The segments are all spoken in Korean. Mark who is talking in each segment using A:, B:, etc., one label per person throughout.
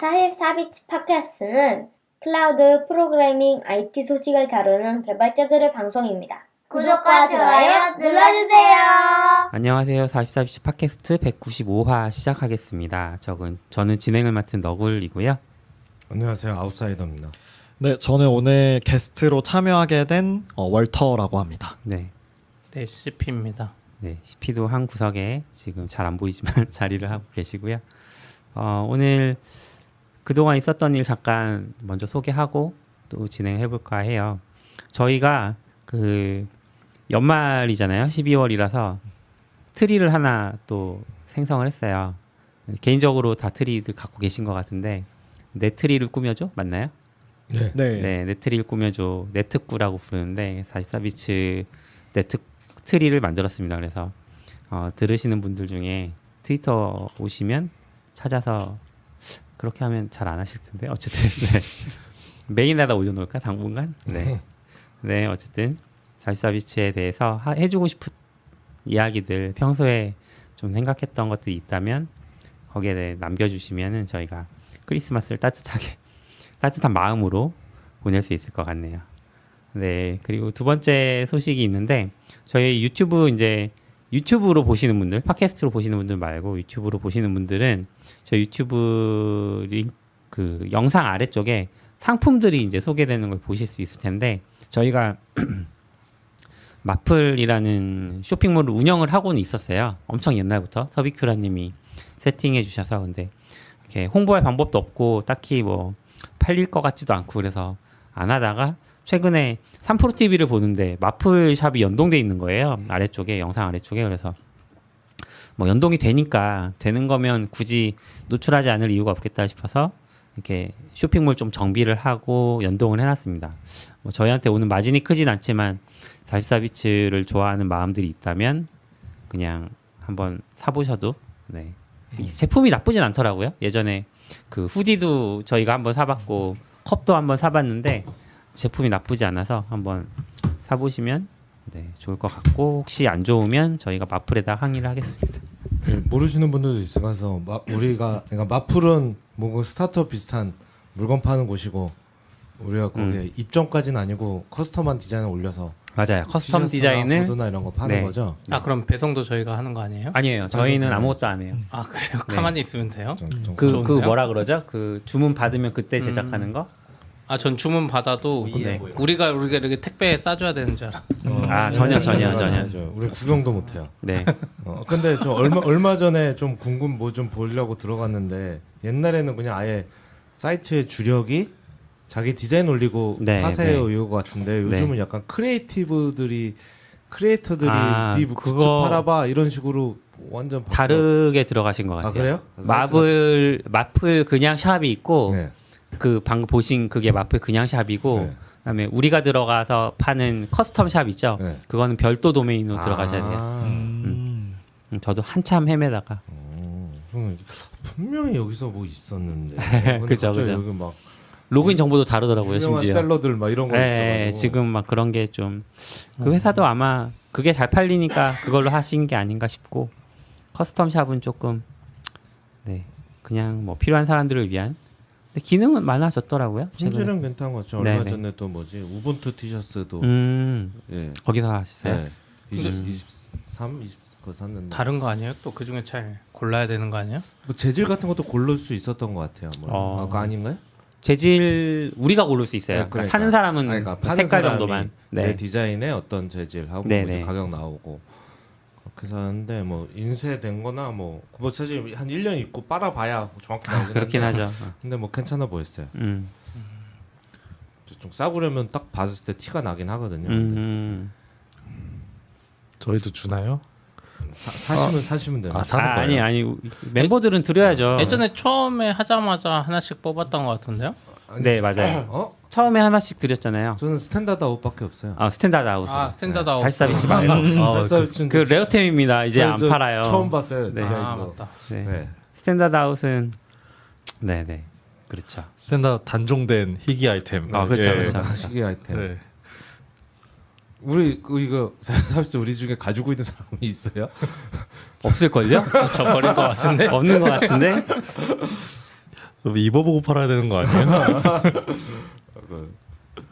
A: 44비치 팟캐스트는 클라우드 프로그래밍 IT 소식을 다루는 개발자들의 방송입니다. 구독과 좋아요 눌러주세요.
B: 안녕하세요. 44비치 팟캐스트 195화 시작하겠습니다. 저는 진행을 맡은 너굴이고요.
C: 안녕하세요. 아웃사이더입니다.
D: 네, 저는 오늘 게스트로 참여하게 된 월터라고 합니다.
B: 네,
E: CP입니다.
B: 네, CP도 한 구석에 지금 잘 안 보이지만 자리를 하고 계시고요. 오늘 그동안 있었던 일 잠깐 먼저 소개하고 또 진행해볼까 해요. 저희가 그 연말이잖아요. 12월이라서 트리를 하나 또 생성을 했어요. 개인적으로 다 트리들 갖고 계신 것 같은데 내 트리를 꾸며줘? 맞나요?
C: 네.
B: 네, 내 트리를 꾸며줘. 네트꾸라고 부르는데 44비치 네트 트리를 만들었습니다. 그래서 들으시는 분들 중에 트위터 오시면 찾아서 그렇게 하면 잘 안 하실 텐데 어쨌든 네. 메인에다 올려놓을까 당분간? 네, 네 어쨌든 44비치에 대해서 해주고 싶은 이야기들 평소에 좀 생각했던 것들이 있다면 거기에 대해 남겨주시면은 저희가 크리스마스를 따뜻한 마음으로 보낼 수 있을 것 같네요. 네, 그리고 두 번째 소식이 있는데 저희 유튜브로 보시는 분들, 팟캐스트로 보시는 분들 말고 유튜브로 보시는 분들은 저희 유튜브 그 영상 아래쪽에 상품들이 이제 소개되는 걸 보실 수 있을 텐데 저희가 마플이라는 쇼핑몰을 운영을 하고는 있었어요. 엄청 옛날부터 서비큐라님이 세팅해 주셔서 근데 이렇게 홍보할 방법도 없고 딱히 뭐 팔릴 것 같지도 않고 그래서 안 하다가 최근에 3프로TV를 보는데 마플샵이 연동돼 있는 거예요. 아래쪽에 영상 아래쪽에 그래서 뭐 연동이 되는 거면 굳이 노출하지 않을 이유가 없겠다 싶어서 이렇게 쇼핑몰 좀 정비를 하고 연동을 해놨습니다. 뭐 저희한테 오는 마진이 크진 않지만 44비치를 좋아하는 마음들이 있다면 그냥 한번 사보셔도 네. 이 제품이 나쁘진 않더라고요. 예전에 그 후디도 저희가 한번 사봤고 컵도 한번 사봤는데 제품이 나쁘지 않아서 한번 사보시면 네, 좋을 것 같고 혹시 안 좋으면 저희가 마플에다 항의를 하겠습니다.
C: 네, 모르시는 분들도 있어서 우리가 그러니까 마플은 뭐 스타트업 비슷한 물건 파는 곳이고 우리가 거기에 입점까지는 아니고 커스텀한 디자인을 올려서
B: 맞아요. 커스텀 디자인을
C: 푸드나 이런 거 파는
B: 네.
C: 거죠.
E: 아 그럼 배송도 저희가 하는 거 아니에요?
B: 아니에요. 저희는 아무것도 안 해요.
E: 아 그래요?
B: 네.
E: 가만히 있으면 돼요?
B: 그
E: 좋은데요?
B: 뭐라 그러죠? 그 주문 받으면 그때 제작하는 거?
E: 아 전 주문 받아도
B: 네.
E: 우리가 이렇게 택배에 싸줘야 되는 줄 알아.
B: 아 전혀.
C: 우리 구경도 못 해요.
B: 네.
C: 근데 저 얼마 전에 좀 뭐 좀 보려고 들어갔는데 옛날에는 그냥 아예 사이트의 주력이 자기 디자인 올리고
B: 네,
C: 파세요
B: 네.
C: 이거 같은데 요즘은
B: 네.
C: 약간 크리에이터들이 네 굿즈
B: 그거
C: 팔아봐 이런 식으로 완전
B: 다르게 들어가신 것 같아요.
C: 아 그래요?
B: 마플 그냥 샵이 있고
C: 네.
B: 그 방금 보신 그게 마플 그냥 샵이고
C: 네.
B: 그다음에 우리가 들어가서 파는 커스텀 샵 있죠.
C: 네.
B: 그거는 별도 도메인으로 들어가셔야 돼요. 저도 한참 헤매다가
C: 저는 분명히 여기서 뭐 있었는데 근데
B: 그죠,
C: 갑자기
B: 그죠.
C: 여기 막
B: 로그인 정보도 다르더라고요.
C: 유명한
B: 심지어.
C: 셀러들 막 이런 거
B: 네,
C: 있어가지고
B: 지금 막 그런 게 좀 그 회사도 아마 그게 잘 팔리니까 그걸로 하신 게 아닌가 싶고 커스텀 샵은 조금 네 그냥 뭐 필요한 사람들을 위한 근데 기능은 많아졌더라고요.
C: 품질은 괜찮은 것 같죠.
B: 네네.
C: 얼마 전에 또 뭐지 우분투 티셔츠도
B: 예. 거기서 하셨어요?
C: 네. 23, 20 그거 샀는데
E: 다른 거 아니에요? 또 그 중에 잘 골라야 되는 거 아니에요?
C: 뭐 재질 같은 것도 고를 수 있었던 것 같아요. 뭐. 그거 아닌가요?
B: 재질 우리가 고를 수 있어요.
C: 네,
B: 그러니까 사는 사람은
C: 그러니까 파는
B: 색깔
C: 사람이
B: 정도만.
C: 내
B: 네.
C: 디자인에 어떤 재질하고
B: 네네.
C: 뭐지 가격 나오고 그렇게 사는데 뭐 인쇄된거나 뭐 사실 한 1년 입고 빨아봐야 정확히 나오긴
B: 그렇긴
C: 한데
B: 하죠.
C: 근데 뭐 괜찮아 보였어요. 좀 싸구려면 딱 봤을 때 티가 나긴 하거든요.
F: 저희도 주나요?
C: 사시면 돼요.
F: 사는 거예요?
B: 아니 멤버들은 드려야죠.
E: 예전에 처음에 하자마자 하나씩 뽑았던 것 같은데요?
B: 네 맞아요. 처음에 하나씩 드렸잖아요.
C: 저는 스탠다드 아웃밖에 없어요.
B: 스탠다드 아웃.
E: 아 스탠다드 아웃.
B: 44비치 말고. 그 레어템입니다. 이제 안 팔아요.
C: 처음 봤어요.
B: 네.
C: 디자인도.
E: 아 맞다.
B: 네.
C: 네.
B: 스탠다드 아웃은 네네 그렇죠.
F: 스탠다드 단종된 희귀 아이템.
B: 그렇죠,
F: 예.
B: 그렇죠.
C: 시계 아이템.
F: 네.
C: 우리 이거 사실 우리 중에 가지고 있는 사람이 있어요?
B: 없을걸요?
E: 저 버릴 것 같은데.
B: 없는 것 같은데.
F: 그럼 입어보고 팔아야 되는 거 아니에요?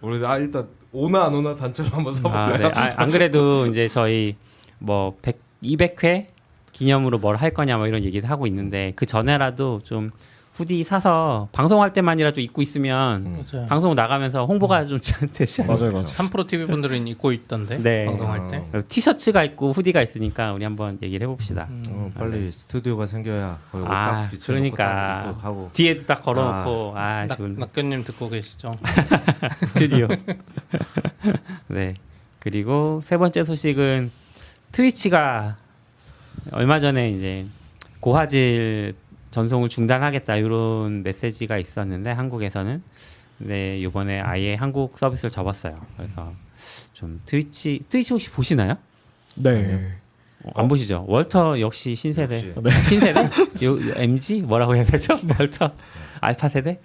C: 우리 일단 오나 안 오나 단체로 한번 사볼까요?
B: 네. 안 그래도 이제 저희 뭐 200회 기념으로 뭘 할 거냐 뭐 이런 얘기를 하고 있는데 그 전에라도 좀 후디 사서 방송할 때만이라도 입고 있으면
E: 맞아요.
B: 방송 나가면서 홍보가 좀 되지 않아요?
D: 맞아요, 맞아요.
E: 3프로 TV 분들은 입고 있던데
B: 네.
E: 방송할 때.
B: 티셔츠가 있고 후디가 있으니까 우리 한번 얘기를 해봅시다.
C: 빨리 스튜디오가 생겨야 거기 옷딱 비춰놓고
B: 그러니까
C: 딱 입고 하고.
B: 뒤에도 딱 걸어놓고 좋은
E: 낙견님 듣고 계시죠?
B: 스튜디오. 네. 그리고 세 번째 소식은 트위치가 얼마 전에 이제 고화질 전송을 중단하겠다 이런 메시지가 있었는데 한국에서는 네 이번에 아예 한국 서비스를 접었어요. 그래서 좀 트위치 혹시 보시나요?
D: 네.
B: 안 보시죠? 월터 역시 신세대.
C: 역시.
B: 신세대? MG 뭐라고 해야 되죠? 월터 알파 세대?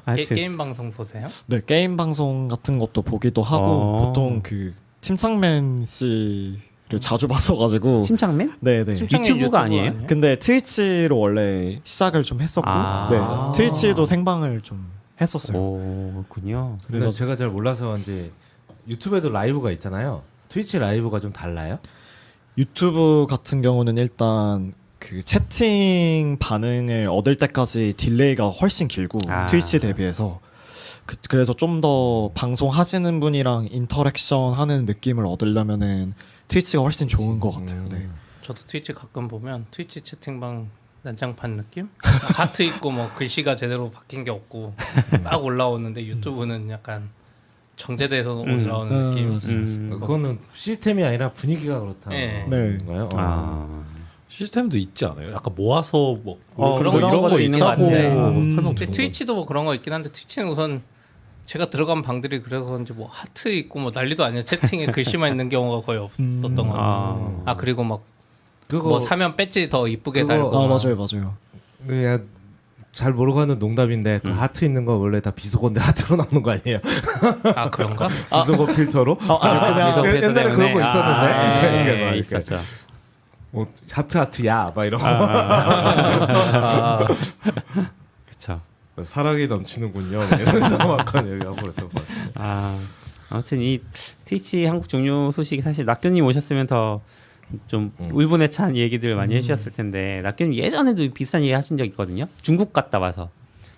B: 하여튼
E: 게임 방송 보세요?
D: 네, 게임 방송 같은 것도 보기도 하고 보통 그 팀창맨 씨를 자주 봤어가지고
B: 침착맨?
D: 네네.
E: 침착맨
B: 유튜브가 아니에요?
D: 근데 트위치로 원래 시작을 좀 했었고 네, 트위치도 생방을 좀 했었어요.
B: 오, 그렇군요.
C: 근데 제가 잘 몰라서 이제 유튜브에도 라이브가 있잖아요. 트위치 라이브가 좀 달라요?
D: 유튜브 같은 경우는 일단 그 채팅 반응을 얻을 때까지 딜레이가 훨씬 길고 트위치 대비해서 그래서 좀 더 방송하시는 분이랑 인터랙션 하는 느낌을 얻으려면은 트위치가 훨씬 좋은 것 같아요. 네.
E: 저도 트위치 가끔 보면 트위치 채팅방 난장판 느낌? 하트 있고 뭐 글씨가 제대로 바뀐 게 없고 딱 올라오는데 유튜브는 약간 정제돼서 올라오는 느낌.
D: 맞아요.
C: 그거는 시스템이 아니라 분위기가 그렇다는
E: 네.
C: 건가요?
F: 시스템도 있지 않아요? 약간 모아서 뭐
E: 그런
F: 이런
E: 것도
F: 거
E: 있는 것
F: 있다고
E: 같은데.
F: 설명
E: 근데
F: 주는
E: 트위치도 뭐 그런 거 있긴 한데 트위치는 우선 제가 들어간 방들이 그래서 그런지 뭐 하트 있고 뭐 난리도 아니야. 채팅에 글씨만 있는 경우가 거의 없었던 것 같아요. 그리고 막 뭐 사면 배지 더 이쁘게 달고.
D: 맞아요.
C: 그냥 잘 모르고 하는 농담인데 그 하트 있는 거 원래 다 비속어인데 하트로 나오는 거 아니에요?
E: 아 그런가?
C: 비속어 필터로? 옛날에 그런 거 있었는데. 이렇게 막 이렇게.
B: 있었죠.
C: 뭐 하트 야 막 이런 거.
B: 그렇죠.
C: 사랑이 넘치는군요. 이러면서 막 그런 얘기하고 그랬던 것 같아요.
B: 아무튼 이 트위치 한국 종료 소식이 사실 낙교님 오셨으면 더 좀 울분에 찬 얘기들 많이 해주셨을 텐데 낙교님 예전에도 비슷한 얘기 하신 적 있거든요. 중국 갔다 와서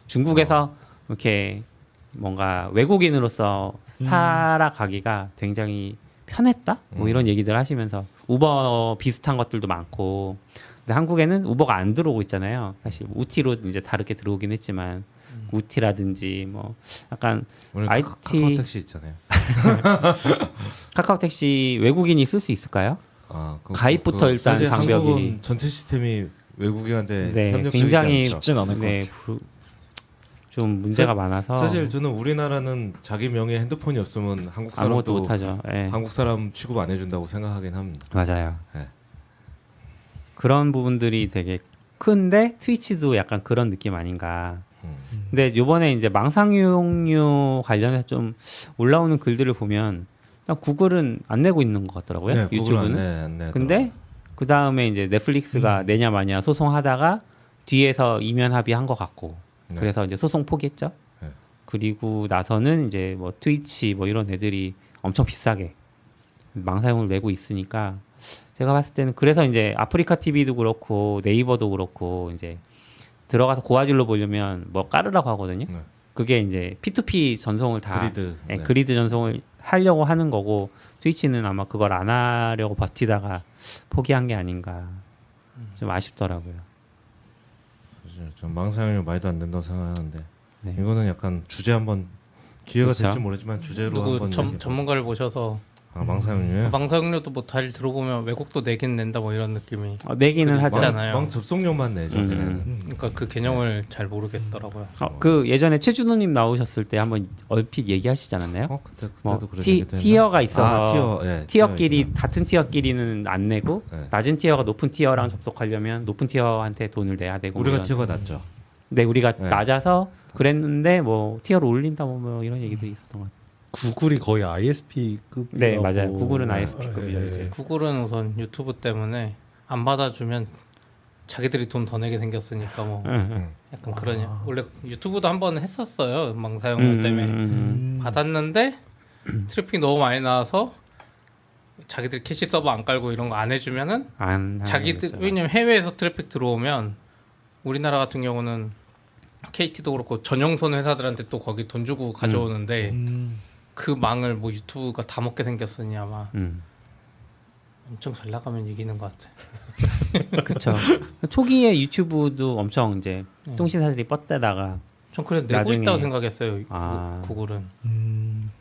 B: 중국에서 이렇게 뭔가 외국인으로서 살아가기가 굉장히 편했다 뭐 이런 얘기들 하시면서 우버 비슷한 것들도 많고 근데 한국에는 우버가 안 들어오고 있잖아요. 사실 우티로 이제 다르게 들어오긴 했지만 우티라든지 뭐 약간 IT
C: 카카오 택시 있잖아요.
B: 카카오 택시 외국인이 쓸 수 있을까요? 가입부터 일단
C: 사실
B: 장벽이
C: 한국은 전체 시스템이 외국인한테
B: 네,
C: 협력적이지
B: 굉장히
C: 않죠.
D: 쉽진 않을 것 같아요.
B: 좀 문제가 많아서
C: 사실 저는 우리나라는 자기 명의 핸드폰이 없으면 한국
B: 아무것도
C: 사람도
B: 못하죠. 네.
C: 한국 사람 취급 안 해준다고 생각하긴 합니다.
B: 맞아요.
C: 네.
B: 그런 부분들이 되게 큰데 트위치도 약간 그런 느낌 아닌가. 근데 요번에 이제 망상용료 관련해서 좀 올라오는 글들을 보면 일단 구글은 안 내고 있는 것 같더라고요.
C: 네,
B: 유튜브는.
C: 안 내,
B: 근데 그 다음에 이제 넷플릭스가 내냐 마냐 소송하다가 뒤에서 이면 합의한 것 같고
C: 네.
B: 그래서 이제 소송 포기했죠.
C: 네.
B: 그리고 나서는 이제 뭐 트위치 뭐 이런 애들이 엄청 비싸게 망사용을 내고 있으니까 제가 봤을 때는 그래서 이제 아프리카 TV도 그렇고 네이버도 그렇고 이제 들어가서 고화질로 보려면 뭐 깔으라고 하거든요.
C: 네.
B: 그게 이제 P2P 전송을 다
C: 그리드.
B: 네,
C: 네.
B: 그리드 전송을 하려고 하는 거고 트위치는 아마 그걸 안 하려고 버티다가 포기한 게 아닌가 좀 아쉽더라고요.
C: 사실 전 망상용료 말도 안 된다고 생각하는데
B: 네.
C: 이거는 약간 주제 한번 기회가
B: 그렇죠.
C: 될지 모르지만 주제로
E: 누구
C: 한번
E: 전문가를 모셔서
C: 망상용료요?
E: 방사용료도 뭐 잘 들어보면 외국도 내긴 낸다 뭐 이런 느낌이.
B: 내기는 하죠.
E: 있잖아요.
C: 망 접속료만 내죠.
E: 그러니까 그 개념을 잘 모르겠더라고요.
B: 그 예전에 최준호님 나오셨을 때 한번 얼핏 얘기하시지 않았나요?
C: 그때도
B: 뭐
C: 그런 얘기도 했나?
B: 티어가 있어서
C: 예,
B: 티어끼리
C: 있죠.
B: 같은 티어끼리는 안 내고
C: 네.
B: 낮은 티어가 높은 티어랑 접속하려면 높은 티어한테 돈을 내야 되고
C: 우리가
B: 뭐
C: 티어가 낮죠.
B: 네 우리가
C: 네.
B: 낮아서 그랬는데 뭐 티어를 올린다 뭐 이런 얘기도 있었던 것 같아요.
F: 구글이 거의 ISP급.
B: 네 맞아요. 구글은 ISP급이죠 이제.
E: 구글은 우선 유튜브 때문에 안 받아주면 자기들이 돈 더 내게 생겼으니까 뭐 약간 그런 원래 유튜브도 한번 했었어요. 음악 사용료 때문에 받았는데 트래픽이 너무 많이 나와서 자기들 캐시 서버 안 깔고 이런 거 안 해주면은 자기들 왜냐면 해외에서 트래픽 들어오면 우리나라 같은 경우는 KT도 그렇고 전용선 회사들한테 또 거기 돈 주고 가져오는데 그 망을 뭐 유튜브가 다 먹게 생겼으니 아마 엄청 잘 나가면 이기는 것 같아.
B: 그쵸. 초기에 유튜브도 엄청 이제 똥신사들이 뻗대다가
E: 전 그래 내고
B: 나중에-
E: 있다고 생각했어요.
B: 아.
E: 구글은.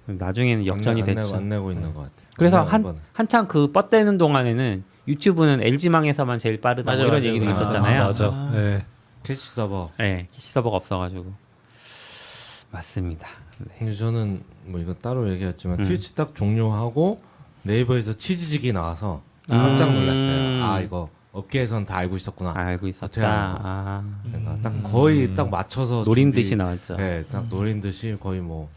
B: 나중에는 역전이 됐죠.
C: 안 내고 있는 것 같아.
B: 그래서
C: 안 내고
B: 한창 그 뻗대는 동안에는 유튜브는 LG망에서만 제일 빠르다 뭐 이런 얘기도 있었잖아요.
F: 맞아. 네.
C: 캐시 서버.
B: 네, 캐시 서버가 없어가지고 맞습니다. 네.
C: 근데 저는 뭐 이거 따로 얘기했지만 트위치 딱 종료하고 네이버에서 치즈직이 나와서 깜짝 놀랐어요. 아 이거 업계에선 다 알고 있었구나.
B: 알고
C: 어떻게 하는
B: 있었다.
C: 거.
B: 아,
C: 그러니까 딱 거의 딱 맞춰서
B: 노린
C: 준비-
B: 듯이 나왔죠.
C: 네, 딱 노린 듯이 거의 뭐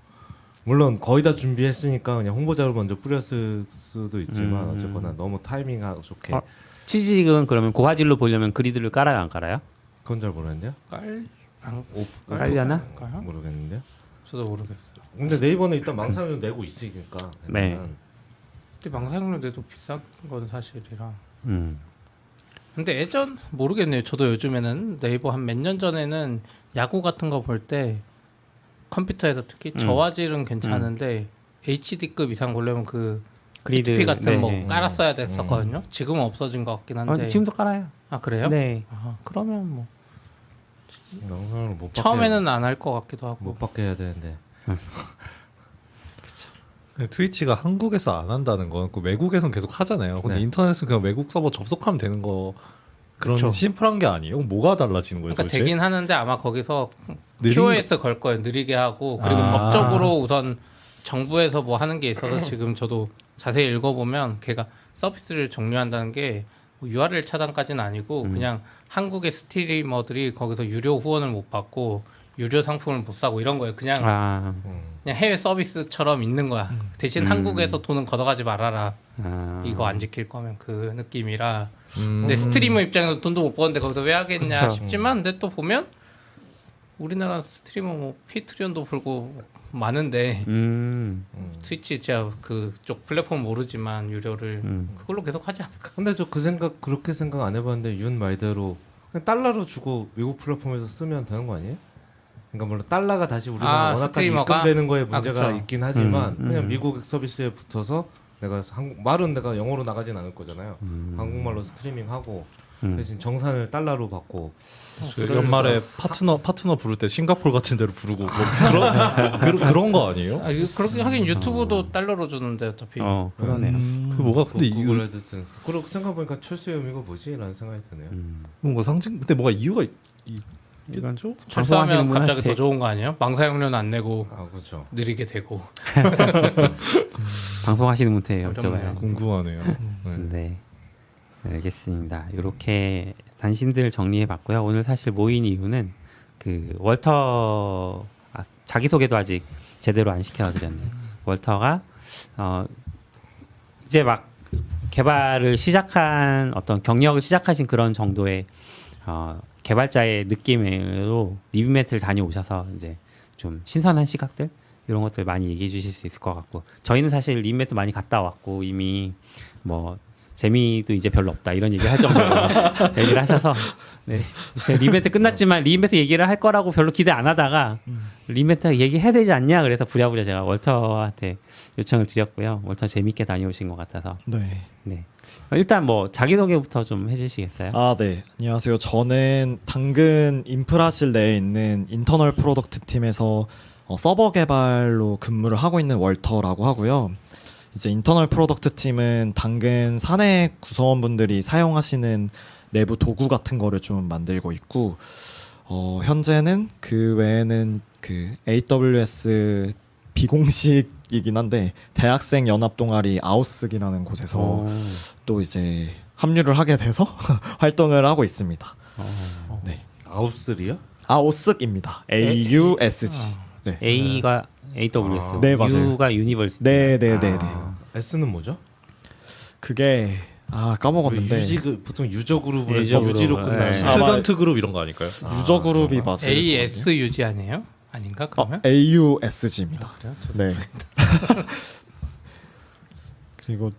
C: 물론 거의 다 준비했으니까 그냥 홍보자를 먼저 뿌렸을 수도 있지만 어쨌거나 너무 타이밍하고 좋게
B: 치즈직은 그러면 고화질로 보려면 그리드를 깔아요, 안 깔아요?
C: 그건 잘 모르겠는데요.
B: 깔려나?
C: 모르겠는데요.
E: 저도 모르겠어요.
C: 근데 네이버는 일단 망상료 내고 있으니까.
B: 네.
C: 일단
E: 근데 망사용료 내도 비싼 건 사실이라.
B: 음.
E: 근데 예전 모르겠네요. 저도 요즘에는 네이버 한 몇 년 전에는 야구 같은 거 볼 때 컴퓨터에서 특히 저화질은 괜찮은데 HD급 이상 보려면 그
B: 그리드
E: HP 같은
B: 네,
E: 뭐
B: 네.
E: 깔았어야 됐었거든요. 지금은 없어진 것 같긴 한데.
B: 지금도 깔아요.
E: 아 그래요?
B: 네.
E: 아, 그러면 뭐
C: 망상을 못 받게
E: 처음에는 안 할 것 같기도 하고.
C: 못 받게 해야 되는데.
F: 트위치가 한국에서 안 한다는 건 그 외국에선 계속 하잖아요. 근데
C: 네.
F: 인터넷은 그냥 외국 서버 접속하면 되는 거 그런
E: 그쵸.
F: 심플한 게 아니에요. 뭐가 달라지는 거예요?
E: 그러니까
F: 도대체?
E: 되긴 하는데 아마 거기서
F: 느린
E: QoS 걸 거예요. 느리게 하고 그리고
F: 아.
E: 법적으로 우선 정부에서 뭐 하는 게 있어서 지금 저도 자세히 읽어보면 걔가 서비스를 종료한다는 게 URL 차단까지는 아니고 그냥 한국의 스트리머들이 거기서 유료 후원을 못 받고 유료 상품을 못 사고 이런 거예요. 그냥
B: 아,
E: 그냥 해외 서비스처럼 있는 거야. 대신 한국에서 돈은 걷어가지 말아라. 이거 안 지킬 거면 그 느낌이라. 근데 스트리머 입장에서 돈도 못 버는데 거기서 왜 하겠냐
B: 그쵸.
E: 싶지만 근데 또 보면 우리나라 스트리머 뭐 피트리온도 불고 많은데 트위치 진짜 그쪽 플랫폼 모르지만 유료를 그걸로 계속 하지 않을까?
C: 근데 저 그 생각 그렇게 생각 안 해봤는데 윤 말대로 그냥 달러로 주고 미국 플랫폼에서 쓰면 되는 거 아니에요? 그러니까 물론 달러가 다시 우리나라 워낙까지
E: 스트리머가?
C: 입금되는 거에 문제가
E: 그쵸.
C: 있긴 하지만 그냥 미국 서비스에 붙어서 내가 말은 내가 영어로 나가진 않을 거잖아요. 한국말로 스트리밍하고 대신 정산을 달러로 받고
F: 그 연말에 파트너 부를 때 싱가포르 같은 데로 부르고 뭐 그런 거 아니에요?
E: 아, 이거 그렇게 하긴 유튜브도 달러로 주는데 어차피.
B: 그러네요.
F: 그 뭐가 근데
C: 구글
F: 이거
C: 애드센스 그러고 생각해보니까 철수의 의미가 뭐지? 라는 생각이 드네요.
F: 뭔가 상징 근데 뭐가 이유가 있겠죠?
E: 철수하면
B: 방송하시는
E: 갑자기
B: 분한테-
E: 더 좋은 거 아니에요? 망사용료는 안 내고
C: 아 그렇죠.
E: 느리게 되고.
B: 방송하시는 분한테
E: 어렵네요.
B: 여쭤봐요.
F: 궁금하네요. 네.
B: 네. 알겠습니다. 이렇게 단신들 정리해봤고요. 오늘 사실 모인 이유는 그 월터 자기소개도 아직 제대로 안 시켜드렸네요. 월터가 이제 막 개발을 시작한 어떤 경력을 시작하신 그런 정도의 개발자의 느낌으로 리뷰매트를 다녀오셔서 이제 좀 신선한 시각들 이런 것들 많이 얘기해 주실 수 있을 것 같고 저희는 사실 리뷰매트 많이 갔다 왔고 이미 뭐 재미도 이제 별로 없다 이런 얘기를 할 정도로 얘기를 하셔서 네. 제 리뷰매트 끝났지만 리뷰매트 얘기를 할 거라고 별로 기대 안 하다가 리뷰매트 얘기해야 되지 않냐 그래서 부랴부랴 제가 월터한테 요청을 드렸고요. 월터 재밌게 다녀오신 것 같아서
D: 네.
B: 네. 일단 뭐 자기소개부터 좀 해주시겠어요?
D: 아, 네. 안녕하세요. 저는 당근 인프라실 내에 있는 인터널 프로덕트 팀에서 서버 개발로 근무를 하고 있는 월터라고 하고요. 이제 인터널 프로덕트 팀은 당근 사내 구성원분들이 사용하시는 내부 도구 같은 거를 좀 만들고 있고 현재는 그 외에는 그 AWS 비공식이긴 한데 대학생 연합 동아리 아우스기라는 곳에서 또 이제 합류를 하게 돼서 활동을 하고 있습니다. 네.
C: 아웃슬이요?
D: 아우스입니다. AUSG. 네.
B: A가 AWS,
D: 네, 맞아요.
B: U가 유니버시티.
D: 네.
C: S는 뭐죠?
D: 그게 아 까먹었는데
C: 보통 유저 그룹으로 해서
B: 유저
C: 유지로
B: 그룹.
C: 끝나는
B: 네.
F: 스튜던트 그룹 이런 거 아닐까요?
D: 유저 그룹이 맞아요.
E: AS 유지 아니에요? 아닌가 그러면?
D: AUSG입니다.
E: 그래요?
D: 네. 그리고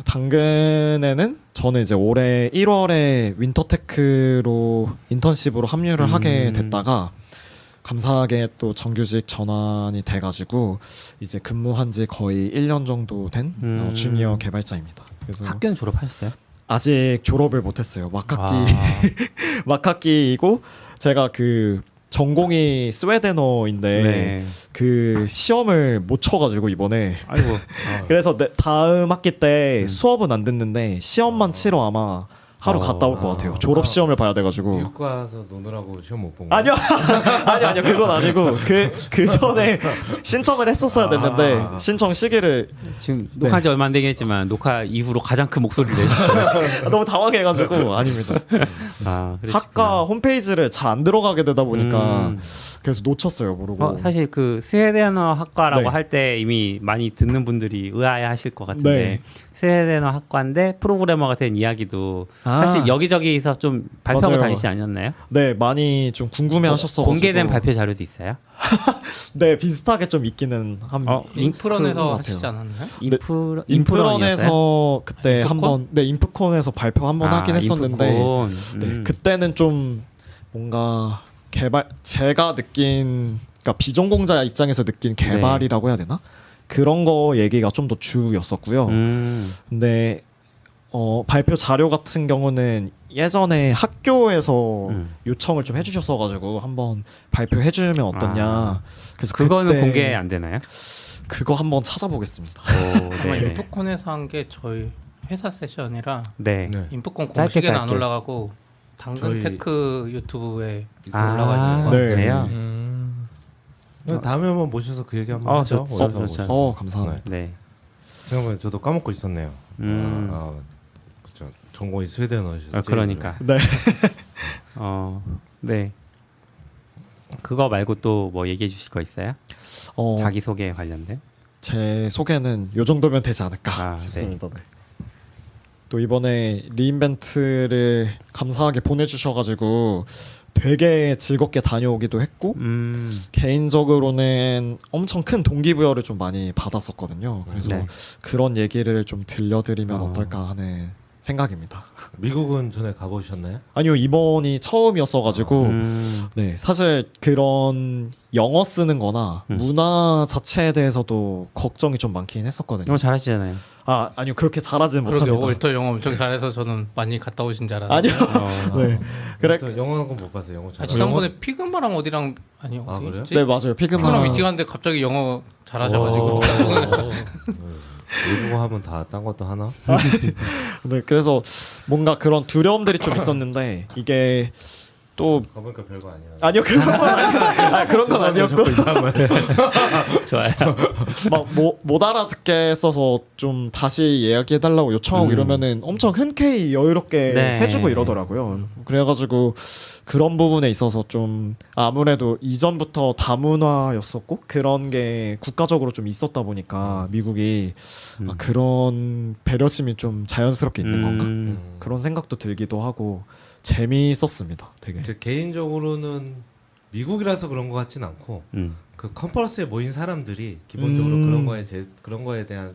D: 당근에는 저는 이제 올해 1월에 윈터테크로 인턴십으로 합류를 하게 됐다가 감사하게 또 정규직 전환이 돼가지고 이제 근무한 지 거의 1년 정도 된 주니어 개발자입니다. 그래서
B: 학교는 졸업하셨어요?
D: 아직 졸업을 못했어요. 막학기
B: 아.
D: 막학기이고 제가 그 전공이 스웨덴어인데
B: 네.
D: 그 시험을 못 쳐가지고 이번에
B: 아이고.
D: 그래서 다음 학기 때 수업은 안 듣는데 시험만 치러 아마 하루 갔다 올 것 같아요. 졸업 시험을 봐야 돼가지고.
C: 미국 가서 노느라고 시험 못 본 거.
D: 아니요, 아니요, 그건 아니고 그 전에 신청을 했었어야 됐는데 신청 시기를
B: 지금 녹화한 지 얼마 안 되긴 했지만 녹화 이후로 가장 큰 목소리를 내셨어요.
D: 너무 당황해가지고 아닙니다.
B: 아,
D: 학과 홈페이지를 잘 안 들어가게 되다 보니까 그래서 놓쳤어요, 모르고.
B: 사실 그 스웨덴어 학과라고
D: 네.
B: 할 때 이미 많이 듣는 분들이 의아해하실 것 같은데
D: 네.
B: 스웨덴어 학과인데 프로그래머가 된 이야기도 사실 여기저기서 좀 발표하고
D: 맞아요.
B: 다니시지 않았나요?
D: 네, 많이 좀 궁금해하셨어.
B: 공개된 발표 자료도 있어요?
D: 네, 비슷하게 좀 있기는 합니다.
E: 인프런에서 하시지 않았나요?
D: 인프런에서 그때
E: 인프콘?
D: 한번 인프콘에서 발표 한번 하긴 했었는데
B: 인프콘.
D: 네, 그때는 좀 뭔가 제가 느낀 그러니까 비전공자 입장에서 느낀 개발이라고 해야 되나? 그런 거 얘기가 좀 더 주였었고요. 근데 발표 자료 같은 경우는 예전에 학교에서 요청을 좀 해주셨어가지고 한번 발표해주면 어떠냐. 그래서
B: 그거는
D: 그때
B: 공개 안 되나요?
D: 그거 한번 찾아보겠습니다.
E: 아마
B: 네.
E: 인프콘에서 한 게 저희 회사 세션이라
B: 네.
C: 네.
E: 인프콘
B: 짧게,
E: 공식에는 안
B: 짧게.
E: 올라가고 당근
C: 저희-
E: 테크 유튜브에
B: 아,
E: 올라가지고
D: 네.
B: 그래요?
C: 다음에 한번 모셔서 그 얘기 한번 하죠.
B: 좋죠.
C: 오늘
B: 좋죠.
D: 감사합니다.
B: 네.
C: 생각해보면 저도 까먹고 있었네요. 그렇죠. 전공이 스웨덴어시죠.
B: 그러니까.
D: 네.
B: 네. 그거 말고 또 뭐 얘기해 주실 거 있어요? 자기 소개 관련된?
D: 제 소개는 요 정도면 되지 않을까 싶습니다. 네. 또 이번에 리인벤트를 감사하게 보내주셔가지고 되게 즐겁게 다녀오기도 했고 개인적으로는 엄청 큰 동기부여를 좀 많이 받았었거든요. 그래서
B: 네.
D: 그런 얘기를 좀 들려드리면 어떨까 하는 생각입니다.
C: 미국은 전에 가보셨나요?
D: 아니요, 이번이 처음이었어가지고 네, 사실 그런 영어 쓰는 거나 문화 자체에 대해서도 걱정이 좀 많긴 했었거든요.
B: 영어 잘하시잖아요.
D: 아니요, 그렇게 잘하지는
E: 그러게
D: 못합니다.
E: 월터 영어 엄청 잘해서 저는 많이 갔다 오신 줄 알았는데
D: 아니요. 네. 그래.
C: 또 영어 학원 못 봤어요. 영어 잘.
E: 지난번에 피그마랑 어디랑 아니 어디였지?
D: 네, 맞아요.
E: 피그마랑
D: 피그마
E: 미팅하는데 갑자기 영어 잘하셔가지고
C: 외국어 하면 다 딴 것도 하나?
D: 네, 그래서 뭔가 그런 두려움들이 좀 있었는데 이게 또
C: 가보니까 별거 아니야.
D: 아니요, 그런 건 아니고 그런 건 아니었고
B: 좋아요.
D: 막 못 알아듣게 써서 좀 다시 이야기해달라고 요청하고 이러면은 엄청 흔쾌히 여유롭게
B: 네.
D: 해주고 이러더라고요. 그래가지고 그런 부분에 있어서 좀 아무래도 이전부터 다문화였었고 그런 게 국가적으로 좀 있었다 보니까 미국이 그런 배려심이 좀 자연스럽게 있는 건가? 그런 생각도 들기도 하고 재미있었습니다. 되게.
C: 제 개인적으로는 미국이라서 그런 것 같진 않고 그 컨퍼런스에 모인 사람들이 기본적으로 그런 거에 대한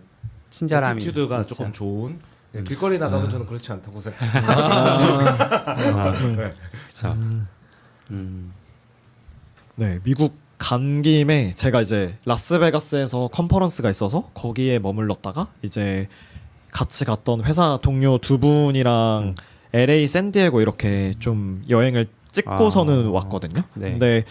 B: 친절함이
C: 애티튜드가
B: 그렇죠.
C: 조금 좋은. 길거리 나가면 저는 그렇지 않다고 생각합니다.
B: 그렇죠.
D: 네, 미국 간 김에 제가 이제 라스베가스에서 컨퍼런스가 있어서 거기에 머물렀다가 이제 같이 갔던 회사 동료 두 분이랑 LA 샌디에고 이렇게 좀 여행을 찍고서는 왔거든요.
B: 네.
D: 근데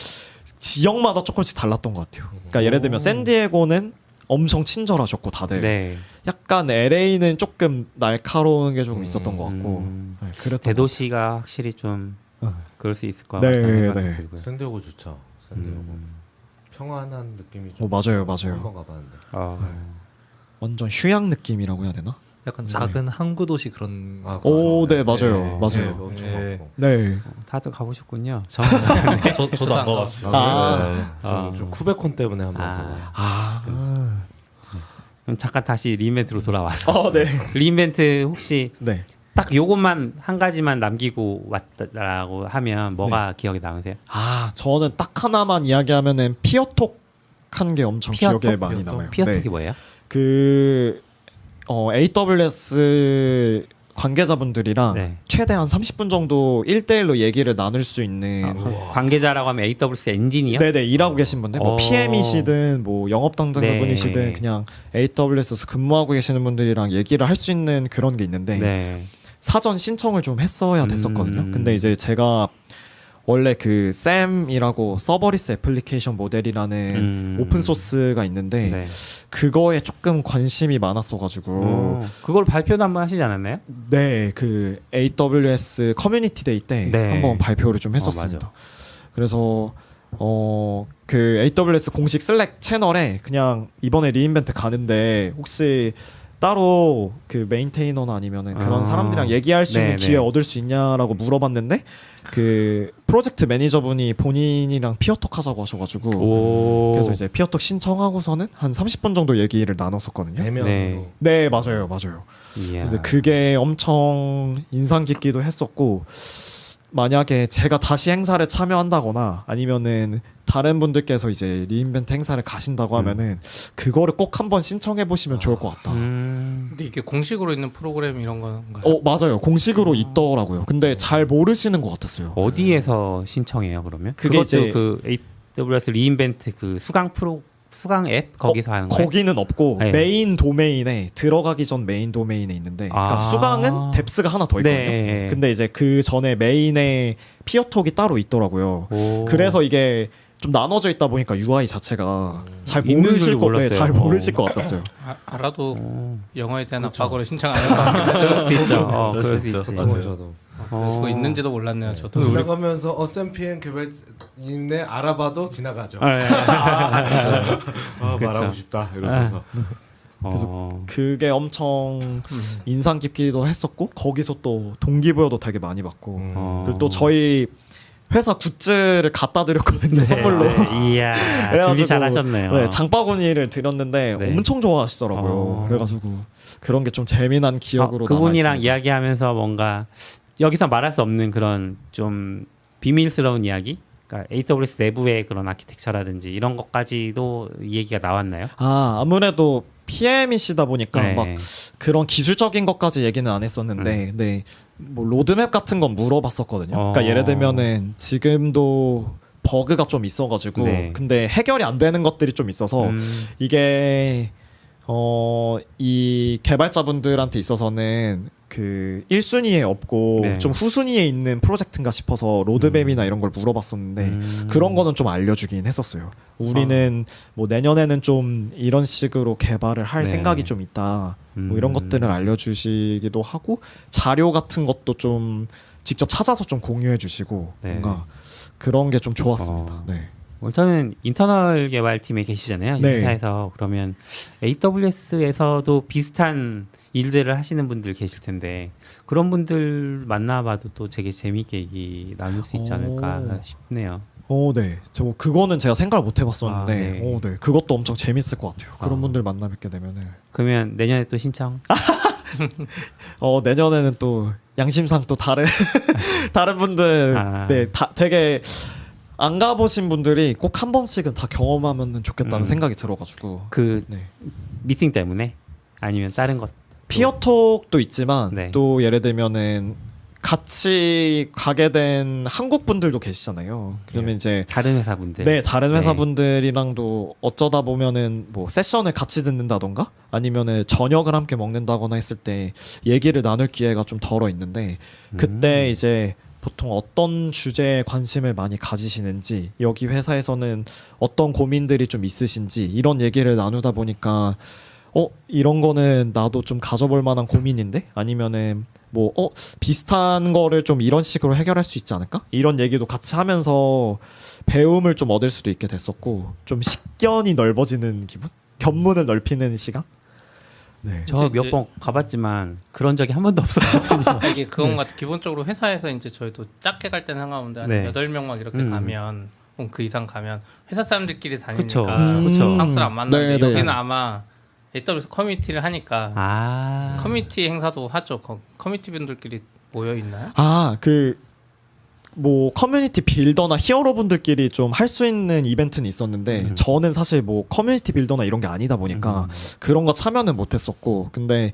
D: 지역마다 조금씩 달랐던 것 같아요. 그러니까 예를 들면 샌디에고는 엄청 친절하셨고 다들
B: 네.
D: 약간 LA는 조금 날카로운 게 조금 있었던 것 같고 네, 그랬던
B: 대도시가 확실히 좀 그럴 수 있을 것
D: 네,
B: 같다는 생각이
D: 네.
B: 들고요.
C: 샌디에고 좋죠. 샌디에고 평안한 느낌이 좀.
D: 맞아요.
C: 한번 가봤는데.
D: 완전 휴양 느낌이라고 해야 되나?
F: 약간 작은 항구 도시 그런.
D: 오, 네, 맞아요.
C: 네,
D: 맞아요.
C: 엄청
F: 네.
C: 많고.
D: 네.
B: 다들 가보셨군요.
F: 저도 안 가봤어요.
C: 좀 쿠베콘 때문에 한번 가봤어요.
B: 그럼 잠깐 다시 리인벤트로 돌아와서
D: 네.
B: 리인벤트 혹시
D: 네.
B: 딱 요것만 한 가지만 남기고 왔다라고 하면 뭐가 기억에 남으세요?
D: 아 저는 딱 하나만 이야기하면은 피어톡 한 게 엄청
B: 피어톡?
D: 기억에 많이 남아요.
B: 피어톡이
D: 네.
B: 뭐예요?
D: 그 AWS 관계자분들이랑
B: 네.
D: 최대한 30분 정도 1대1로 얘기를 나눌 수 있는
B: 관계자라고 하면 AWS 엔지니어?
D: 네네 일하고 계신 분들 뭐
B: 오.
D: PM이시든 뭐 영업 담당자분이시든
B: 네.
D: 그냥 AWS에서 근무하고 계시는 분들이랑 얘기를 할 수 있는 그런 게 있는데
B: 네.
D: 사전 신청을 좀 했어야 됐었거든요.
B: 음.
D: 근데 이제 제가 원래 그 SAM이라고 서버리스 애플리케이션 모델이라는 오픈 소스가 있는데
B: 네.
D: 그거에 조금 관심이 많았어가지고
B: 그걸 발표도 한번 하시지 않았나요?
D: 네, 그 AWS 커뮤니티 데이 때
B: 네.
D: 한번 발표를 좀 했었습니다. 그래서 그 AWS 공식 슬랙 채널에 그냥 이번에 리인벤트 가는데 혹시 따로 그 메인테이너나 아니면은 그런 사람들이랑 얘기할 수 있는
B: 네,
D: 기회
B: 네.
D: 얻을 수 있냐라고 물어봤는데 그 프로젝트 매니저분이 본인이랑 피어톡 하자고 하셔가지고
B: 오.
D: 그래서 이제 피어톡 신청하고서는 한 30분 정도 얘기를 나눴었거든요.
C: 대면으로.
D: 네, 맞아요.
B: 이야.
D: 근데 그게 엄청 인상 깊기도 했었고 만약에 제가 다시 행사를 참여한다거나 아니면은 다른 분들께서 이제 리인벤트 행사를 가신다고 하면은 그거를 꼭 한번 신청해 보시면 좋을 것 같다.
E: 근데 이게 공식으로 있는 프로그램 이런 건가요?
D: 맞아요. 공식으로 있더라고요. 근데 잘 모르시는 것 같았어요.
B: 어디에서 신청해요 그러면?
D: 그게
B: 그것도
D: 이제-
B: 그 AWS 리인벤트 그 수강 앱 거기서 하는 거예요?
D: 거기는 없고
B: 네.
D: 메인 도메인에 들어가기 전 메인 도메인에 있는데 그러니까 수강은 뎁스가 하나 더 있거든요.
B: 네.
D: 근데 이제 그 전에 메인에 피어톡이 따로 있더라고요.
B: 오.
D: 그래서 이게 좀 나눠져 있다 보니까 UI 자체가 잘
B: 있는
D: 모르실
B: 줄도
D: 것, 네,
B: 몰랐어요.
D: 잘 모르실 것 같았어요.
E: 알아도 영어에 대한
B: 그렇죠.
E: 압박으로 신청 안 할 것 같긴 하죠.
B: 그럴 수 있죠.
F: 그럴 수
B: 그럴 수
F: 있죠.
B: 있지.
C: 저도.
E: 그럴 수가 있는지도 몰랐네요. 저도.
C: 지나가면서 SMPN 개발인데 알아봐도 지나가죠.
B: 네.
C: 말하고 싶다 이러면서.
D: 그게 엄청 인상 깊기도 했었고 거기서 또 동기부여도 되게 많이 받고 그리고 또 저희 회사 굿즈를 갖다 드렸거든요. 선물로.
B: 이야,
D: 그래가지고,
B: 준비 잘하셨네요.
D: 네, 장바구니를 드렸는데
B: 네.
D: 엄청 좋아하시더라고요. 그래가지고 그런 게 좀 재미난 기억으로
B: 그분이랑
D: 남아있습니다.
B: 이야기하면서 뭔가 여기서 말할 수 없는 그런 좀 비밀스러운 이야기, 그러니까 AWS 내부의 그런 아키텍처라든지 이런 것까지도 이 얘기가 나왔나요?
D: 아무래도 PM이시다 보니까
B: 네.
D: 막 그런 기술적인 것까지 얘기는 안 했었는데 근데 뭐 로드맵 같은 건 물어봤었거든요. 그러니까 예를 들면은 지금도 버그가 좀 있어가지고
B: 네.
D: 근데 해결이 안 되는 것들이 좀 있어서 이게 이 개발자분들한테 있어서는 그 1순위에 없고
B: 네.
D: 좀 후순위에 있는 프로젝트인가 싶어서 로드맵이나 이런 걸 물어봤었는데 그런 거는 좀 알려주긴 했었어요. 우리는 뭐 내년에는 좀 이런 식으로 개발을 할
B: 네.
D: 생각이 좀 있다. 뭐 이런 것들을 알려주시기도 하고 자료 같은 것도 좀 직접 찾아서 좀 공유해 주시고
B: 네.
D: 뭔가 그런 게 좀 좋았습니다. 네.
B: 저는 인터널 개발팀에 계시잖아요. 이
D: 네.
B: 회사에서. 그러면 AWS에서도 비슷한 일들을 하시는 분들 계실 텐데 그런 분들 만나봐도 또 되게 재미있게 얘기 나눌 수 있지 않을까 싶네요.
D: 네. 저 그거는 제가 생각을 못 해봤었는데,
B: 네.
D: 네. 그것도 엄청 재밌을 것 같아요. 그런 분들 만나 뵙게 되면은.
B: 그러면 내년에 또 신청?
D: 내년에는 또 양심상 또 다른 다른 분들, 네, 되게 안 가보신 분들이 꼭 한 번씩은 다 경험하면 좋겠다는 생각이 들어가지고.
B: 그
D: 네.
B: 미팅 때문에 아니면 다른 것?
D: 피어톡도 있지만
B: 네.
D: 또 예를 들면은 같이 가게 된 한국 분들도 계시잖아요. 그러면 이제
B: 다른 회사분들.
D: 네, 다른
B: 네.
D: 회사분들이랑도 어쩌다 보면은 뭐 세션을 같이 듣는다던가 아니면은 저녁을 함께 먹는다거나 했을 때 얘기를 나눌 기회가 좀 덜어 있는데 그때 이제 보통 어떤 주제에 관심을 많이 가지시는지 여기 회사에서는 어떤 고민들이 좀 있으신지 이런 얘기를 나누다 보니까 이런 거는 나도 좀 가져볼 만한 고민인데 아니면은 뭐 비슷한 거를 좀 이런 식으로 해결할 수 있지 않을까? 이런 얘기도 같이 하면서 배움을 좀 얻을 수도 있게 됐었고 좀 식견이 넓어지는 기분? 견문을 넓히는 시간? 네.
B: 저 몇 번 가봤지만 그런 적이 한 번도 없었거든요.
E: 이게 그건 같아. 기본적으로 회사에서 이제 저희도 작게 갈 때는 상관없는데 한
B: 네.
E: 8명 막 이렇게 가면 혹은 그 이상 가면 회사 사람들끼리
B: 그쵸.
E: 다니니까
B: 그쵸.
E: 항상 안 만나는데
D: 네, 네.
E: 여기는 아마 AWS 커뮤니티를 하니까 커뮤니티 행사도 하죠. 커뮤니티 분들끼리 모여 있나요?
D: 뭐 커뮤니티 빌더나 히어로 분들끼리 좀 할 수 있는 이벤트는 있었는데 저는 사실 뭐 커뮤니티 빌더나 이런 게 아니다 보니까 그런 거 참여는 못했었고, 근데